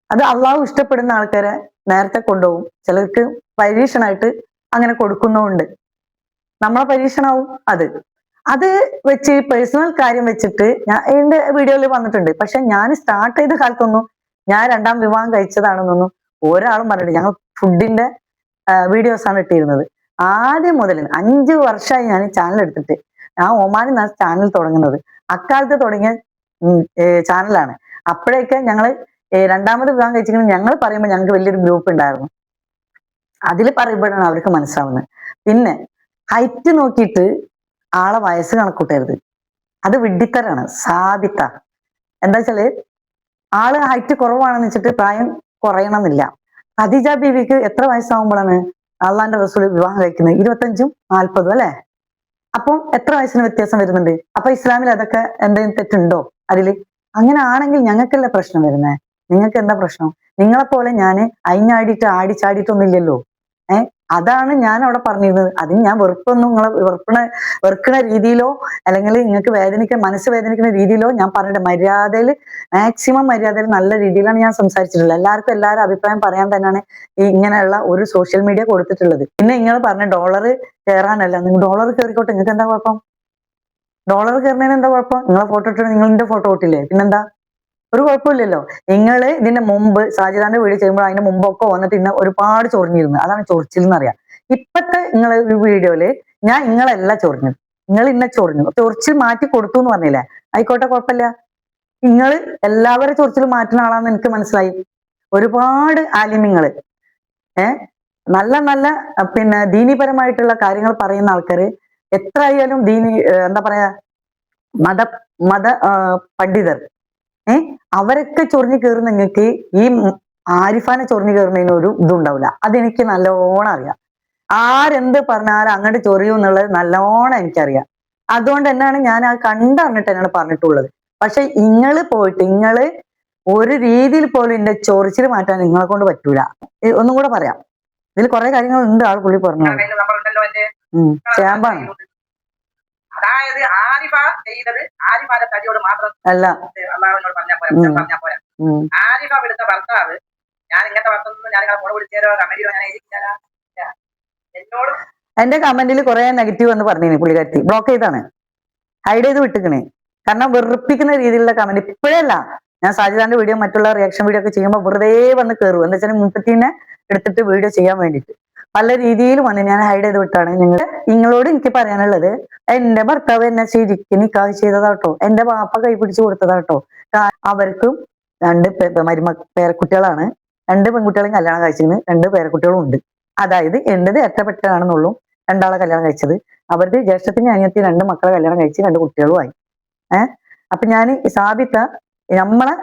അത് അള്ളാഹു ഇഷ്ടപ്പെടുന്ന ആൾക്കാരെ നേരത്തെ കൊണ്ടുപോകും. ചിലർക്ക് പരീക്ഷണമായിട്ട് അങ്ങനെ കൊടുക്കുന്നുമുണ്ട്. നമ്മളെ പരീക്ഷണാവും അത് വെച്ച് പേഴ്സണൽ കാര്യം വെച്ചിട്ട് ഞാൻ എന്റെ വീഡിയോയിൽ വന്നിട്ടുണ്ട്. പക്ഷെ ഞാൻ സ്റ്റാർട്ട് ചെയ്ത കാലത്തൊന്നും ഞാൻ രണ്ടാം വിവാഹം കഴിച്ചതാണെന്നൊന്നും ഒരാളും പറഞ്ഞിട്ടില്ല. ഞങ്ങൾ ഫുഡിന്റെ വീഡിയോസ് ആണ് ഇട്ടിരുന്നത്. ആദ്യം മുതൽ 5 വർഷമായി ഞാൻ ചാനൽ എടുത്തിട്ട്. ഞാൻ ഒമാനിൽ നിന്നാണ് ചാനൽ തുടങ്ങുന്നത്. അക്കാലത്ത് തുടങ്ങിയ ചാനലാണ്. അപ്പോഴേക്ക് ഞങ്ങള് രണ്ടാമത് വിവാഹം കഴിച്ചിരിക്കുന്നത് ഞങ്ങൾ പറയുമ്പോൾ ഞങ്ങൾക്ക് വലിയൊരു ഗ്രൂപ്പ് ഉണ്ടായിരുന്നു. അതിൽ പറയുമ്പോഴാണ് അവർക്ക് മനസ്സിലാവുന്നത്. പിന്നെ ഹൈറ്റ് നോക്കിയിട്ട് ആളെ വയസ്സ് കണക്കൂട്ടരുത്. അത് വിഡ്ഢിത്തരാണ്, സാബിത്ത. എന്താ വെച്ചാല് ആള് ഹൈറ്റ് കുറവാണെന്ന് വെച്ചിട്ട് പ്രായം കുറയണമെന്നില്ല. ഖദീജ ബീവിക്ക് എത്ര വയസ്സാവുമ്പോഴാണ് അള്ളാന്റെ റസൂൽ വിവാഹം കഴിക്കുന്നത്? 25ഉം 40ഉം അല്ലെ? അപ്പം എത്ര വയസ്സിന് വ്യത്യാസം വരുന്നുണ്ട്? അപ്പൊ ഇസ്ലാമിൽ അതൊക്കെ എന്തെങ്കിലും തെറ്റുണ്ടോ അതില്? അങ്ങനെ ആണെങ്കിൽ ഞങ്ങൾക്കല്ലേ പ്രശ്നം വരുന്നത്? നിങ്ങൾക്ക് എന്താ പ്രശ്നം? നിങ്ങളെപ്പോലെ ഞാൻ അയിഞ്ഞാടിയിട്ട് ആടിച്ചാടിയിട്ടൊന്നും ഇല്ലല്ലോ. അതാണ് ഞാൻ അവിടെ പറഞ്ഞിരുന്നത്. അതിന് ഞാൻ വെറുപ്പൊന്നും നിങ്ങളെ വെറുക്കണ രീതിയിലോ അല്ലെങ്കിൽ നിങ്ങൾക്ക് മനസ്സ് വേദനിക്കുന്ന രീതിയിലോ ഞാൻ പറഞ്ഞിട്ട് മര്യാദയിൽ, മാക്സിമം മര്യാദയിൽ നല്ല രീതിയിലാണ് ഞാൻ സംസാരിച്ചിട്ടുള്ളത്. എല്ലാവരും അഭിപ്രായം പറയാൻ തന്നെയാണ് ഇങ്ങനെയുള്ള ഒരു സോഷ്യൽ മീഡിയ കൊടുത്തിട്ടുള്ളത്. പിന്നെ നിങ്ങൾ പറഞ്ഞ ഡോളർ കയറാനല്ല. നിങ്ങൾ ഡോളർ കയറിക്കോട്ടെ, നിങ്ങൾക്ക് എന്താ കുഴപ്പം? ഡോളർ കയറുന്നതിന് എന്താ കുഴപ്പം? നിങ്ങളെ ഫോട്ടോ ഇട്ട് നിങ്ങളുടെ ഫോട്ടോ ഇട്ടില്ലേ? പിന്നെന്താ? ഒരു കുഴപ്പമില്ലല്ലോ. നിങ്ങള് ഇതിന്റെ മുമ്പ് സാജിദാന്റെ വീഡിയോ ചെയ്യുമ്പോൾ അതിന്റെ മുമ്പൊക്കെ വന്നിട്ട് ഇന്ന ഒരുപാട് ചൊറിഞ്ഞിരുന്നു. അതാണ് ചൊറിച്ചിൽ എന്നറിയാം. ഇപ്പത്തെ നിങ്ങളെ വീഡിയോയില് ഞാൻ നിങ്ങളല്ല ചൊറിഞ്ഞു, നിങ്ങൾ ഇന്നെ ചൊറിച്ചിൽ മാറ്റി കൊടുത്തു എന്ന് പറഞ്ഞില്ലേ? ആയിക്കോട്ടെ, കുഴപ്പമില്ല. നിങ്ങൾ എല്ലാവരും ചൊറിച്ചിൽ മാറ്റുന്ന ആളാന്ന് എനിക്ക് മനസ്സിലായി. ഒരുപാട് ആലിമ്യങ്ങള് നല്ല നല്ല പിന്നെ ദീനീപരമായിട്ടുള്ള കാര്യങ്ങൾ പറയുന്ന ആൾക്കാര് എത്ര ആയാലും എന്താ പറയാ, മത പണ്ഡിതർ അവരൊക്കെ ചൊറിഞ്ഞു കയറുന്ന നിങ്ങൾക്ക് ഈ ആരിഫാനെ ചൊറിഞ്ഞു കയറുന്നതിന് ഒരു ഇതുണ്ടാവില്ല. അതെനിക്ക് നല്ലോണം അറിയാം. ആരെന്ത് പറഞ്ഞാലും അങ്ങോട്ട് ചൊറിയും എന്നുള്ളത് നല്ലോണം എനിക്കറിയാം. അതുകൊണ്ട് തന്നെയാണ് ഞാൻ ആ കണ്ടറിഞ്ഞിട്ട് എന്നോട് പറഞ്ഞിട്ടുള്ളത്. പക്ഷെ നിങ്ങള് ഒരു രീതിയിൽ പോലും എന്റെ ചൊറിച്ചിൽ മാറ്റാൻ നിങ്ങളെ കൊണ്ട് പറ്റൂല. ഒന്നും കൂടെ പറയാം, ഇതിൽ കുറെ കാര്യങ്ങൾ ഉണ്ട്. ആൾ പുള്ളി പറഞ്ഞു ചേമ്പാണ്. അതായത് ആരിഫ ചെയ്തത് ആരിഫാന്റെ തടിയോട് മാത്രം അല്ല, അള്ളാഹുവിനോട് പറഞ്ഞാൽ പോരാ. ആരിഫ വിടുത്ത ഭർത്താവ് ഞാൻ ഇങ്ങനത്തെ ഭർത്താവ് ഞാൻ ഫോൺ വിളിച്ചാലോ കമന്റിലോ ഞാൻ എഴുതിച്ചാലോ എന്നോട് എന്റെ കമന്റിൽ കുറെ നെഗറ്റീവ് എന്ന് പറഞ്ഞു. പുള്ളിക്കാരി ബ്ലോക്ക് ചെയ്താണ്, ഹൈഡ് ചെയ്ത് വിട്ടിക്കണേ. കാരണം വെറുപ്പിക്കുന്ന രീതിയിലുള്ള കമന്റ് ഇപ്പോഴല്ല. ഞാൻ സാജിദാന്റെ വീഡിയോ മറ്റുള്ള റിയാക്ഷൻ വീഡിയോ ഒക്കെ ചെയ്യുമ്പോൾ വെറുതെ വന്ന് കയറും. എന്താ വെച്ചാൽ മുൻപത്തിനെ എടുത്തിട്ട് വീഡിയോ ചെയ്യാൻ വേണ്ടിയിട്ട് പല രീതിയിൽ വന്ന് ഞാൻ ഹൈഡ് ചെയ്ത് വിട്ടാണ്. നിങ്ങളോട് എനിക്ക് പറയാനുള്ളത്, എന്റെ ഭർത്താവ് എന്നെ ശരിക്കും നിക്കാഹ് ചെയ്തതാട്ടോ. എന്റെ വാപ്പ കൈ പിടിച്ചു കൊടുത്തതാട്ടോ. അവർക്കും 2 പേരക്കുട്ടികളാണ്. 2 പെൺകുട്ടികളും കല്യാണം കഴിച്ചിരുന്നു, 2 പേരക്കുട്ടികളും ഉണ്ട്. അതായത് എന്റേത് ഏറ്റപ്പെട്ടതാണെന്നുള്ളൂ 2 ആളെ കല്യാണം കഴിച്ചത്. അവരുടെ ജ്യേഷ്ഠത്തിന് അനിയത്തി 2 മക്കളെ കല്യാണം കഴിച്ച് 2 കുട്ടികളുമായി. അപ്പൊ ഞാൻ സാബിത്ത നമ്മളെ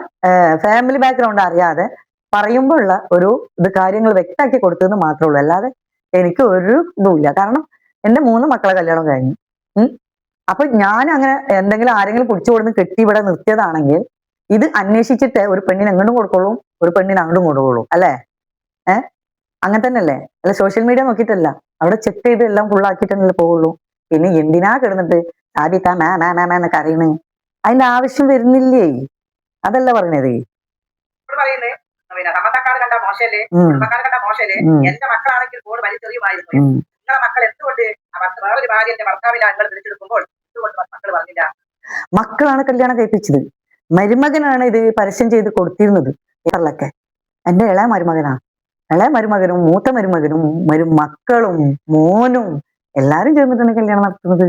ഫാമിലി ബാക്ക്ഗ്രൗണ്ട് അറിയാതെ പറയുമ്പോൾ ഉള്ള ഒരു കാര്യങ്ങൾ വ്യക്തമാക്കി കൊടുത്തതെന്ന് മാത്രമേ ഉള്ളൂ. അല്ലാതെ എനിക്ക് ഒരു ഇതുമില്ല. കാരണം എന്റെ 3 മക്കളെ കല്യാണം കഴിഞ്ഞു. അപ്പൊ ഞാൻ അങ്ങനെ എന്തെങ്കിലും ആരെങ്കിലും പിടിച്ചു കൊടുന്ന് കെട്ടി ഇവിടെ നിർത്തിയതാണെങ്കിൽ ഇത് അന്വേഷിച്ചിട്ട് ഒരു പെണ്ണിന് എങ്ങോട്ടും കൊടുക്കുള്ളൂ, ഒരു പെണ്ണിന് അങ്ങോട്ടും കൊടുക്കുള്ളൂ അല്ലേ? അങ്ങനെ തന്നെയല്ലേ? അല്ല സോഷ്യൽ മീഡിയ നോക്കിയിട്ടല്ല, അവിടെ ചെക്ക് ചെയ്ത് എല്ലാം ഫുള്ളാക്കിയിട്ടല്ലേ പോവുള്ളൂ. പിന്നെ എന്തിനാ കിടന്നിട്ട് ആദ്യത്തെ മേ മേ മേ മേ എന്നൊക്കെ അറിയണേ? അതിന്റെ ആവശ്യം വരുന്നില്ലേ? അതല്ല പറഞ്ഞത്. പറയുന്നത് പിന്നെ സംബന്ധക്കാർ കണ്ട മോശല്ലേ, കുടുംബക്കാർ കണ്ട മോശല്ലേ, എന്റെ മക്കളാണെങ്കിൽ ഫോൺ വലിച്ചെറിയുമായിരുന്നു. നിങ്ങളെ മക്കൾ എന്തുകൊണ്ട് വേറൊരു ഭാര്യ എന്റെ ഭർത്താവിനെ നിങ്ങൾ വിളിച്ചെടുക്കുമ്പോൾ എന്തുകൊണ്ട് മക്കൾ പറഞ്ഞില്ല? മക്കളാണ് കല്യാണം കഴിപ്പിച്ചത്, മരുമകനാണ് ഇത് പരസ്യം ചെയ്ത് കൊടുത്തിരുന്നത്. ഇവരിലൊക്കെ എന്റെ ഇളയ മരുമകനാണ്, ഇളയ മരുമകനും മൂത്ത മരുമകനും മക്കളും മോനും എല്ലാരും ചേർന്നിട്ടാണ് കല്യാണം നടത്തുന്നത്.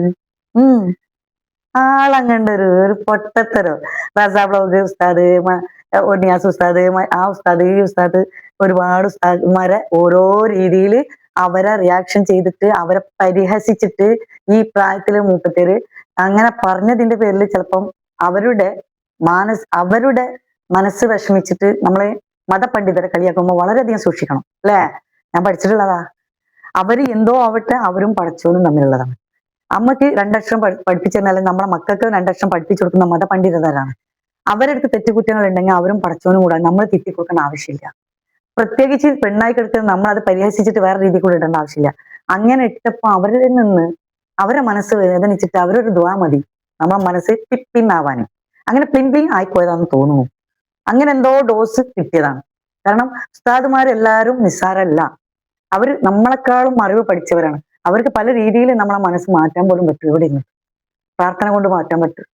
ആളങ്ങണ്ട് ഒരു പൊട്ടത്തരോ. റസ ബ്ലോഗ് ഉസ്താദ്, ഒനിയാസ് ഉസ്താദ്, ആ ഉസ്താദ് ഈ ഉസ്താദ്, ഒരുപാട് ഉസ്താദ്മാരെ ഓരോ രീതിയിൽ അവരെ റിയാക്ഷൻ ചെയ്തിട്ട് അവരെ പരിഹസിച്ചിട്ട് ഈ പ്രായത്തില് മൂപ്പത്തേര് അങ്ങനെ പറഞ്ഞതിന്റെ പേരിൽ ചിലപ്പം അവരുടെ അവരുടെ മനസ്സ് വിഷമിച്ചിട്ട് നമ്മളെ മതപണ്ഡിതരെ കളിയാക്കുമ്പോൾ വളരെയധികം സൂക്ഷിക്കണം അല്ലേ? ഞാൻ പഠിച്ചിട്ടുള്ളതാ. അവര് എന്തോ ആവട്ടെ, അവരും പടച്ചോനും തമ്മിലുള്ളതാണ്. അമ്മക്ക് രണ്ടക്ഷരം പഠിപ്പിച്ചെന്നാലും നമ്മളെ മക്കൾക്ക് രണ്ടക്ഷരം പഠിപ്പിച്ചു കൊടുക്കുന്ന മതപണ്ഡിതരാണ്. അവരെടുത്ത് തെറ്റുകുറ്റങ്ങൾ ഉണ്ടെങ്കിൽ അവരും പടച്ചോനും കൂടാ, നമ്മൾ തിരുത്തി കൊടുക്കേണ്ട ആവശ്യമില്ല. പ്രത്യേകിച്ച് പെണ്ണായി കിടക്കുന്നത് നമ്മൾ അത് പരിഹസിച്ചിട്ട് വേറെ രീതിയിൽ കൂടെ ഇടേണ്ട ആവശ്യമില്ല. അങ്ങനെ ഇട്ടപ്പോ അവരിൽ നിന്ന് അവരെ മനസ്സ് വേദനിച്ചിട്ട് അവരൊരു ദുആ മതി നമ്മളെ മനസ്സ് പിന്നാവാനും. അങ്ങനെ പിൻ ആയിപ്പോയതാണെന്ന് തോന്നുന്നു. അങ്ങനെ എന്തോ ഡോസ് കിട്ടിയതാണ്. കാരണം ഉസ്താദുമാരെല്ലാരും നിസ്സാരല്ല, അവര് നമ്മളെക്കാളും അറിവ് പഠിച്ചവരാണ്. അവർക്ക് പല രീതിയിൽ നമ്മളെ മനസ്സ് മാറ്റാൻ പോലും പറ്റും. ഇവിടെ ഇന്ന് പ്രാർത്ഥന കൊണ്ട് മാറ്റാൻ പറ്റും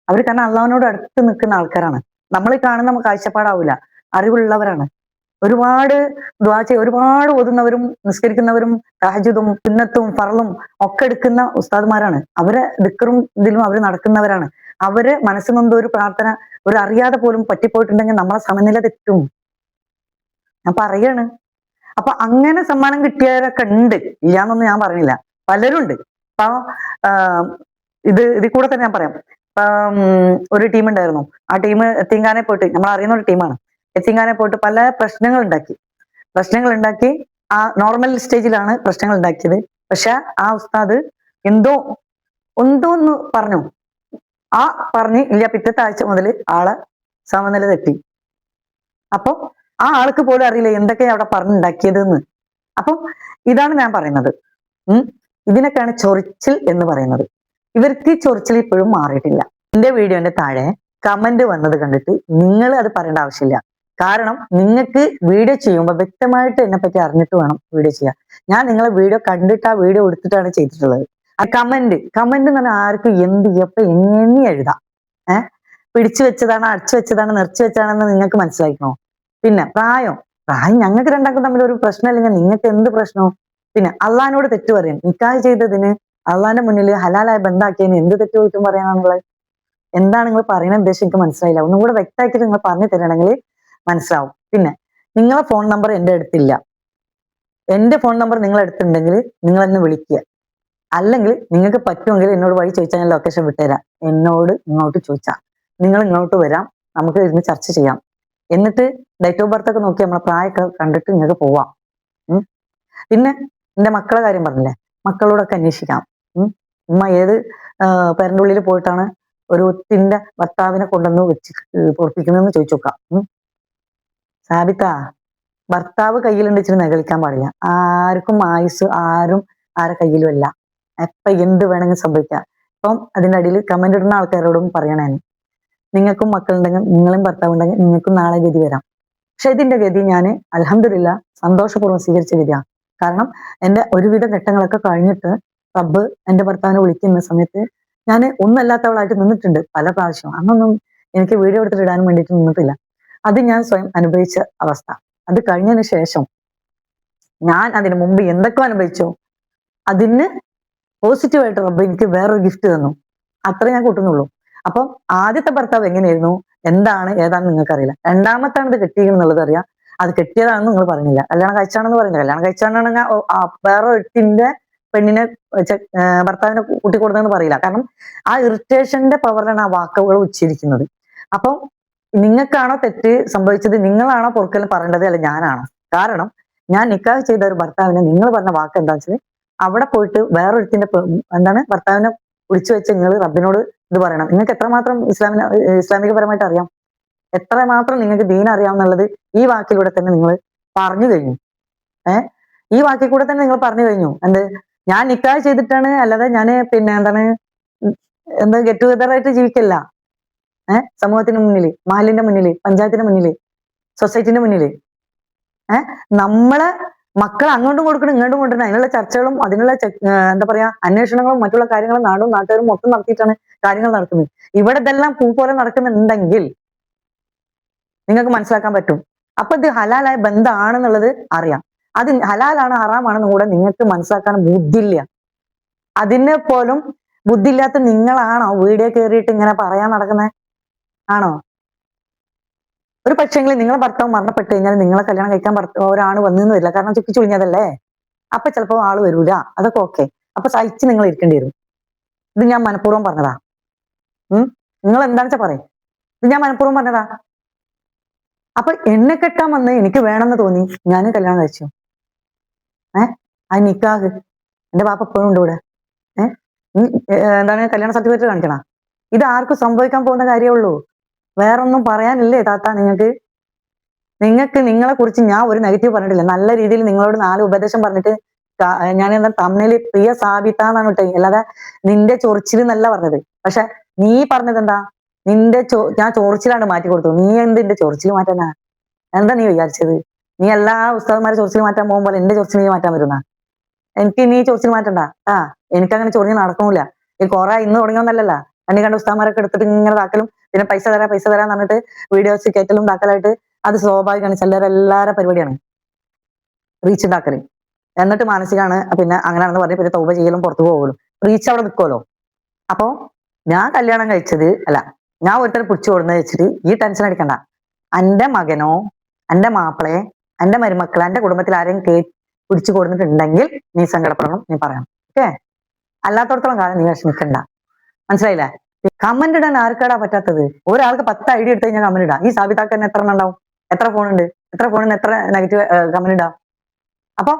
അവർ. കാരണം അള്ളാഹുവിനോട് അടുത്ത് നിൽക്കുന്ന ആൾക്കാരാണ്. നമ്മൾ കാണുന്ന കാഴ്ചപ്പാടാവൂല, അറിവുള്ളവരാണ്. ഒരുപാട് ദുആ ഒരുപാട് ഓതുന്നവരും നിസ്കരിക്കുന്നവരും തഹജ്ജുദും സുന്നത്തും ഫർളും ഒക്കെ എടുക്കുന്ന ഉസ്താദ്മാരാണ്. അവരെ ദിക്റും ഇതിലും അവർ നടക്കുന്നവരാണ്. അവര് മനസ്സിനെന്തോ ഒരു പ്രാർത്ഥന ഒരു അറിയാതെ പോലും പറ്റിപ്പോയിട്ടുണ്ടെങ്കിൽ നമ്മളെ സമനില തെറ്റും. ഞാൻ പറയാണ്. അപ്പൊ അങ്ങനെ സമ്മാനം കിട്ടിയവരൊക്കെ ഉണ്ട്, ഇല്ലാന്നൊന്നും ഞാൻ പറഞ്ഞില്ല, പലരും ഉണ്ട്. അപ്പൊ ഇതിൽ കൂടെ തന്നെ ഞാൻ പറയാം. ഒരു ടീം ഉണ്ടായിരുന്നു. ആ ടീം എത്തിങ്കാനെ പോയിട്ട്, നമ്മൾ അറിയുന്ന ഒരു ടീമാണ്. എത്തിങ്കാനെ പോയിട്ട് പല പ്രശ്നങ്ങൾ ഉണ്ടാക്കി. ആ നോർമൽ സ്റ്റേജിലാണ് പ്രശ്നങ്ങൾ ഉണ്ടാക്കിയത്. പക്ഷെ ആ ഉസ്താദ് എന്തോ ഒന്ന് പറഞ്ഞു, ആ പറഞ്ഞ് ഇല്ല പിറ്റത്തെ ആഴ്ച മുതൽ ആളെ സമനില തെറ്റി. അപ്പൊ ആ ആൾക്ക് പോലും അറിയില്ല എന്തൊക്കെയാ അവിടെ പറഞ്ഞുണ്ടാക്കിയതെന്ന്. അപ്പം ഇതാണ് ഞാൻ പറയുന്നത്. ഇതിനൊക്കെയാണ് ചൊറിച്ചിൽ എന്ന് പറയുന്നത്. ഇവർക്ക് ചൊറിച്ചിൽ ഇപ്പോഴും മാറിയിട്ടില്ല. എന്റെ വീഡിയോന്റെ താഴെ കമന്റ് വന്നത് കണ്ടിട്ട് നിങ്ങൾ അത് പറയേണ്ട ആവശ്യമില്ല. കാരണം നിങ്ങൾക്ക് വീഡിയോ ചെയ്യുമ്പോൾ വ്യക്തമായിട്ട് എന്നെ പറ്റി അറിഞ്ഞിട്ട് വേണം വീഡിയോ ചെയ്യാൻ. ഞാൻ നിങ്ങളെ വീഡിയോ കണ്ടിട്ട് ആ വീഡിയോ എടുത്തിട്ടാണ് ചെയ്തിട്ടുള്ളത്. ആ കമന്റ് എന്ന് പറഞ്ഞാൽ ആർക്കും എന്ത് എപ്പോ എങ്ങനെ എഴുതാം. പിടിച്ചു വെച്ചതാണ്, അടച്ചു വെച്ചതാണ്, നിറച്ചു വെച്ചതാണെന്ന് നിങ്ങൾക്ക് മനസ്സിലാക്കണോ? പിന്നെ പ്രായം ഞങ്ങൾക്ക് രണ്ടാൾക്കും തമ്മിൽ ഒരു പ്രശ്നമില്ലെങ്കിൽ നിങ്ങൾക്ക് എന്ത് പ്രശ്നവും? പിന്നെ അള്ളഹാനോട് തെറ്റ് പറയാൻ, നിക്കാഹ് ചെയ്തതിന് അള്ളാന്റെ മുന്നിൽ ഹലാലായ ബന്ധാക്കിയതിന് എന്ത് തെറ്റ് പോയിട്ടും പറയാനാണുള്ളത്? എന്താണ് നിങ്ങൾ പറയുന്ന ഉദ്ദേശം? എനിക്ക് മനസ്സിലായില്ല. ഒന്നും കൂടെ വ്യക്തമാക്കിയിട്ട് നിങ്ങൾ പറഞ്ഞു തരണമെങ്കിൽ മനസ്സിലാവും. പിന്നെ നിങ്ങളെ ഫോൺ നമ്പർ എന്റെ അടുത്തില്ല. എന്റെ ഫോൺ നമ്പർ നിങ്ങൾ എടുത്തിട്ടുണ്ടെങ്കിൽ നിങ്ങൾ എന്നെ വിളിക്കുക. അല്ലെങ്കിൽ നിങ്ങൾക്ക് പറ്റുമെങ്കിൽ എന്നോട് വഴി ചോദിച്ചാൽ ഞാൻ ലൊക്കേഷൻ വിട്ടുതരാം. എന്നോട് ഇങ്ങോട്ട് ചോദിച്ചാൽ നിങ്ങൾ ഇങ്ങോട്ട് വരാം, നമുക്ക് ഇരുന്ന് ചർച്ച ചെയ്യാം. എന്നിട്ട് ഡേറ്റ് ഓഫ് ബർത്ത് ഒക്കെ നോക്കി നമ്മളെ പ്രായമൊക്കെ കണ്ടിട്ട് നിങ്ങൾക്ക് പോവാം. പിന്നെ എന്റെ മക്കളെ കാര്യം പറഞ്ഞില്ലേ, മക്കളോടൊക്കെ അന്വേഷിക്കാം. ഉമ്മ ഏത് പേരന്റെ ഉള്ളിൽ പോയിട്ടാണ് ഒരു ഒത്തിന്റെ ഭർത്താവിനെ കൊണ്ടുവന്ന് വെച്ച് പൊറപ്പിക്കുന്നതെന്ന് ചോദിച്ചു നോക്കാം. സാബിത്താ, ഭർത്താവ് കയ്യിലുണ്ട് വെച്ചിട്ട് നകളിക്കാൻ പാടില്ല. ആർക്കും ആയുസ് ആരും ആരെ കയ്യിലും അല്ല. എപ്പൊ എന്ത് വേണമെങ്കിലും സംഭവിക്കാം. അപ്പം അതിന്റെ അടിയിൽ കമന്റ് ഇടുന്ന ആൾക്കാരോടും പറയണേ, നിങ്ങൾക്കും മക്കളുണ്ടെങ്കിൽ നിങ്ങളും ഭർത്താവ് ഉണ്ടെങ്കിൽ നിങ്ങൾക്കും നാളെ ഗതി വരാം. പക്ഷെ ഇതിന്റെ ഗതി ഞാൻ അൽഹംദുലില്ലാ സന്തോഷപൂർവ്വം സ്വീകരിച്ച ഗതിയാണ്. കാരണം എന്റെ ഒരുവിധ ഘട്ടങ്ങളൊക്കെ കഴിഞ്ഞിട്ട് റബ്ബ് എന്റെ ഭർത്താവിനെ വിളിക്കുന്ന സമയത്ത് ഞാൻ ഒന്നല്ലാത്തവളായിട്ട് നിന്നിട്ടുണ്ട് പല പ്രാവശ്യം. അന്നൊന്നും എനിക്ക് വീഡിയോ എടുത്തിട്ട് ഇടാനും വേണ്ടിയിട്ട് നിന്നിട്ടില്ല. അത് ഞാൻ സ്വയം അനുഭവിച്ച അവസ്ഥ. അത് കഴിഞ്ഞതിന് ശേഷം ഞാൻ അതിനു മുമ്പ് എന്തൊക്കെ അനുഭവിച്ചോ അതിന് പോസിറ്റീവായിട്ട് റബ്ബ് എനിക്ക് വേറൊരു ഗിഫ്റ്റ് തന്നു. അത്ര ഞാൻ കൂട്ടുന്നുള്ളൂ. അപ്പം ആദ്യത്തെ ഭർത്താവ് എങ്ങനെയായിരുന്നു, എന്താണ് ഏതാണെന്ന് നിങ്ങൾക്കറിയില്ല. രണ്ടാമത്താണത് കെട്ടിയെന്നുള്ളത് അറിയാം. അത് കെട്ടിയതാണെന്ന് നിങ്ങൾ പറഞ്ഞില്ല. കല്യാണം കഴിച്ചാണെന്ന് പറഞ്ഞില്ല. കല്യാണം കഴിച്ചാണെങ്കിൽ വേറെ ഒരുത്തിന്റെ പെണ്ണിനെ ഭർത്താവിനെ കൂട്ടി കൊടുത്തെന്ന് പറയില്ല. കാരണം ആ ഇറിറ്റേഷന്റെ പവറിലാണ് ആ വാക്കുകൾ ഉച്ചരിക്കുന്നത്. അപ്പം നിങ്ങൾക്കാണോ തെറ്റ് സംഭവിച്ചത്, നിങ്ങളാണോ പൊറുക്കലും പറയേണ്ടത്, അല്ല ഞാനാണോ? കാരണം ഞാൻ നിക്കാഹ് ചെയ്ത ഒരു ഭർത്താവിനെ നിങ്ങൾ പറഞ്ഞ വാക്ക് എന്താ വെച്ചാൽ അവിടെ പോയിട്ട് വേറൊരുത്തിന്റെ ഭർത്താവിനെ വിളിച്ചു വെച്ച് നിങ്ങൾ റബ്ബിനോട് ഇത് പറയണം. നിങ്ങൾക്ക് എത്രമാത്രം ഇസ്ലാമികപരമായിട്ട് അറിയാം? എത്രമാത്രം നിങ്ങൾക്ക് ദീൻ അറിയാമെന്നുള്ളത് ഈ വാക്കിലൂടെ തന്നെ നിങ്ങൾ പറഞ്ഞു കഴിഞ്ഞു. ഈ വാക്കിൽ കൂടെ തന്നെ നിങ്ങൾ പറഞ്ഞു കഴിഞ്ഞു. എന്ത്, ഞാൻ നിക്കാഹ് ചെയ്തിട്ടാണ്, അല്ലാതെ ഞാൻ പിന്നെ എന്താണ് എന്താ ഗെറ്റ് ടുഗദർ ആയിട്ട് ജീവിക്കല്ല. സമൂഹത്തിന് മുന്നിൽ, മഹലിന്റെ മുന്നിൽ, പഞ്ചായത്തിന്റെ മുന്നിൽ, സൊസൈറ്റിന്റെ മുന്നിൽ നമ്മളെ മക്കൾ അങ്ങോട്ടും കൊടുക്കണം ഇങ്ങോട്ടും കൊണ്ടുവരണം, അതിനുള്ള ചർച്ചകളും അതിനുള്ള എന്താ പറയാ അന്വേഷണങ്ങളും മറ്റുള്ള കാര്യങ്ങളും നാടും നാട്ടുകാരും മൊത്തം നടത്തിയിട്ടാണ് കാര്യങ്ങൾ നടക്കുന്നത്. ഇവിടെ ഇതെല്ലാം പൂ പോലെ നടക്കുന്നുണ്ടെങ്കിൽ നിങ്ങൾക്ക് മനസ്സിലാക്കാൻ പറ്റും. അപ്പൊ ഇത് ഹലാലായ ബന്ധമാണെന്നുള്ളത് അറിയാം. അത് ഹലാലാണ് ഹറാമാണെന്ന് കൂടെ നിങ്ങൾക്ക് മനസ്സിലാക്കാൻ ബുദ്ധിയില്ല. അതിനെ പോലും ബുദ്ധിയില്ലാത്ത നിങ്ങളാണോ വീഡിയോ കയറിയിട്ട് ഇങ്ങനെ പറയാൻ നടക്കുന്നത്? ആണോ? ഒരു പക്ഷെങ്കിൽ നിങ്ങളെ ഭർത്താവ് മരണപ്പെട്ട് കഴിഞ്ഞാൽ നിങ്ങളെ കല്യാണം കഴിക്കാൻ ഒരാണ് വന്നെന്ന് വരില്ല, കാരണം ചുക്കി ചുളിഞ്ഞതല്ലേ. അപ്പൊ ചിലപ്പോ ആള് വരൂല, അതൊക്കെ ഓക്കെ. അപ്പൊ സഹിച്ച് നിങ്ങൾ ഇരിക്കേണ്ടി വരും. ഇത് ഞാൻ മനഃപൂർവ്വം പറഞ്ഞതാ. നിങ്ങൾ എന്താണെന്ന് വെച്ചാ പറയും, ഇത് ഞാൻ മനഃപൂർവ്വം പറഞ്ഞതാ. അപ്പൊ എന്നെ കെട്ടാൻ വന്ന് എനിക്ക് വേണമെന്ന് തോന്നി, ഞാൻ കല്യാണം കഴിച്ചു. ആ നിക്കാഹ് എന്റെ ബാപ്പ എപ്പോഴും ഉണ്ട് ഇവിടെ. എന്താണ് കല്യാണ സർട്ടിഫിക്കറ്റ് കാണിക്കണം. ഇത് ആർക്കും സംഭവിക്കാൻ പോകുന്ന കാര്യമേ ഉള്ളൂ. വേറൊന്നും പറയാനില്ലേ താത്ത നിങ്ങൾക്ക്? നിങ്ങൾക്ക് നിങ്ങളെ കുറിച്ച് ഞാൻ ഒരു നെഗറ്റീവ് പറഞ്ഞിട്ടില്ല. നല്ല രീതിയിൽ നിങ്ങളോട് 4 ഉപദേശം പറഞ്ഞിട്ട് ഞാൻ എന്താ തമ്മില് പ്രിയ സാബിത്താന്നാണ് വിട്ടത്, അല്ലാതെ നിന്റെ ചൊറിച്ചിൽ എന്നല്ല പറഞ്ഞത്. പക്ഷെ നീ പറഞ്ഞത് എന്താ, ഞാൻ ചൊറിച്ചിലാണ് മാറ്റി കൊടുത്തു. നീ എന്റെ ചൊറിച്ചിൽ മാറ്റാനാ? എന്താ നീ വിചാരിച്ചത്? നീ എല്ലാ ഉസ്താദന്മാരെ ചൊറിച്ചിൽ മാറ്റാൻ പോകുമ്പോൾ എന്റെ ചൊറിച്ചിൽ നീ മാറ്റാൻ വരുന്ന? എനിക്ക് നീ ചൊറിച്ചിൽ മാറ്റണ്ട. എനിക്കങ്ങനെ ചൊറിഞ്ഞ് നടക്കണില്ല. ഈ കുറെ ഇന്ന് തുടങ്ങിയൊന്നല്ലല്ല, കണ്ട ഉസ്താദന്മാരൊക്കെ എടുത്തിട്ട് ഇങ്ങനെ താക്കലും പിന്നെ പൈസ തരാന്ന് പറഞ്ഞിട്ട് വീഡിയോസ് കയറ്റലും താക്കലായിട്ട് അത് സ്വാഭാവികമാണ്. എല്ലാവരുടെ പരിപാടിയാണ് റീച്ച് ഉണ്ടാക്കല്. എന്നിട്ട് മാനസികമാണ് പിന്നെ അങ്ങനെയാണെന്ന് പറഞ്ഞ് പിന്നെ തൗബ ചെയ്യലും പുറത്തു പോകുമല്ലോ, റീച്ച് അവിടെ നിൽക്കുമല്ലോ. അപ്പോ ഞാൻ കല്യാണം കഴിച്ചത് അല്ല, ഞാൻ ഒരുത്തരം പിടിച്ചു കൊടുന്ന് വെച്ചിട്ട് ഈ ടെൻഷൻ അടിക്കണ്ട. എന്റെ മകനോ എന്റെ മാപ്പിളയെ എന്റെ മരുമക്കളെ എന്റെ കുടുംബത്തിൽ ആരെയും പിടിച്ചു കൊടുത്തിട്ടുണ്ടെങ്കിൽ നീ സങ്കടപ്പെടണം, നീ പറയണം. ഓക്കെ? അല്ലാത്തടത്തോളം കാലം നീ വിഷമിക്കണ്ട. മനസ്സിലായില്ലേ? കമന്റ് ഇടാൻ ആർക്കാടാ പറ്റാത്തത്? ഒരാൾക്ക് 10 ഐഡിയ എടുത്ത് കഴിഞ്ഞാൽ കമന്റ് ഇടാം. ഈ സാബിതാക്ക് തന്നെ എത്ര ഉണ്ടാവും? എത്ര ഫോണുണ്ട്? എത്ര ഫോണിന് എത്ര നെഗറ്റീവ് കമന്റ് ഇടാം? അപ്പൊ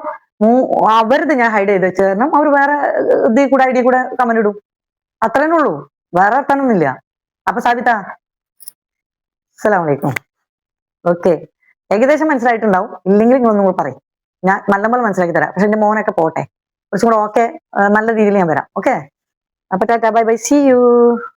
അവരത് ഞാൻ ഹൈഡ് ചെയ്ത് വെച്ച് കാരണം അവർ വേറെ ഇതിൽ കൂടെ ഐഡിയ കൂടെ കമന്റ് ഇടും. അത്രേ ഉള്ളൂ, വേറെ വർത്താനൊന്നുമില്ല. അപ്പൊ സാബിത, അസ്സലാമു അലൈക്കും. ഓക്കെ, ഏകദേശം മനസ്സിലായിട്ടുണ്ടാവും. ഇല്ലെങ്കിൽ നിങ്ങൾ ഒന്നും കൂടെ പറയും, ഞാൻ നല്ലപോലെ മനസ്സിലാക്കി തരാം. പക്ഷെ എന്റെ മോനൊക്കെ പോട്ടെ, കുറച്ചും കൂടെ ഓക്കെ നല്ല രീതിയിൽ ഞാൻ വരാം. ഓക്കെ, അപ്പൊ ടാറ്റാ, ബൈ ബൈ, സീ യു.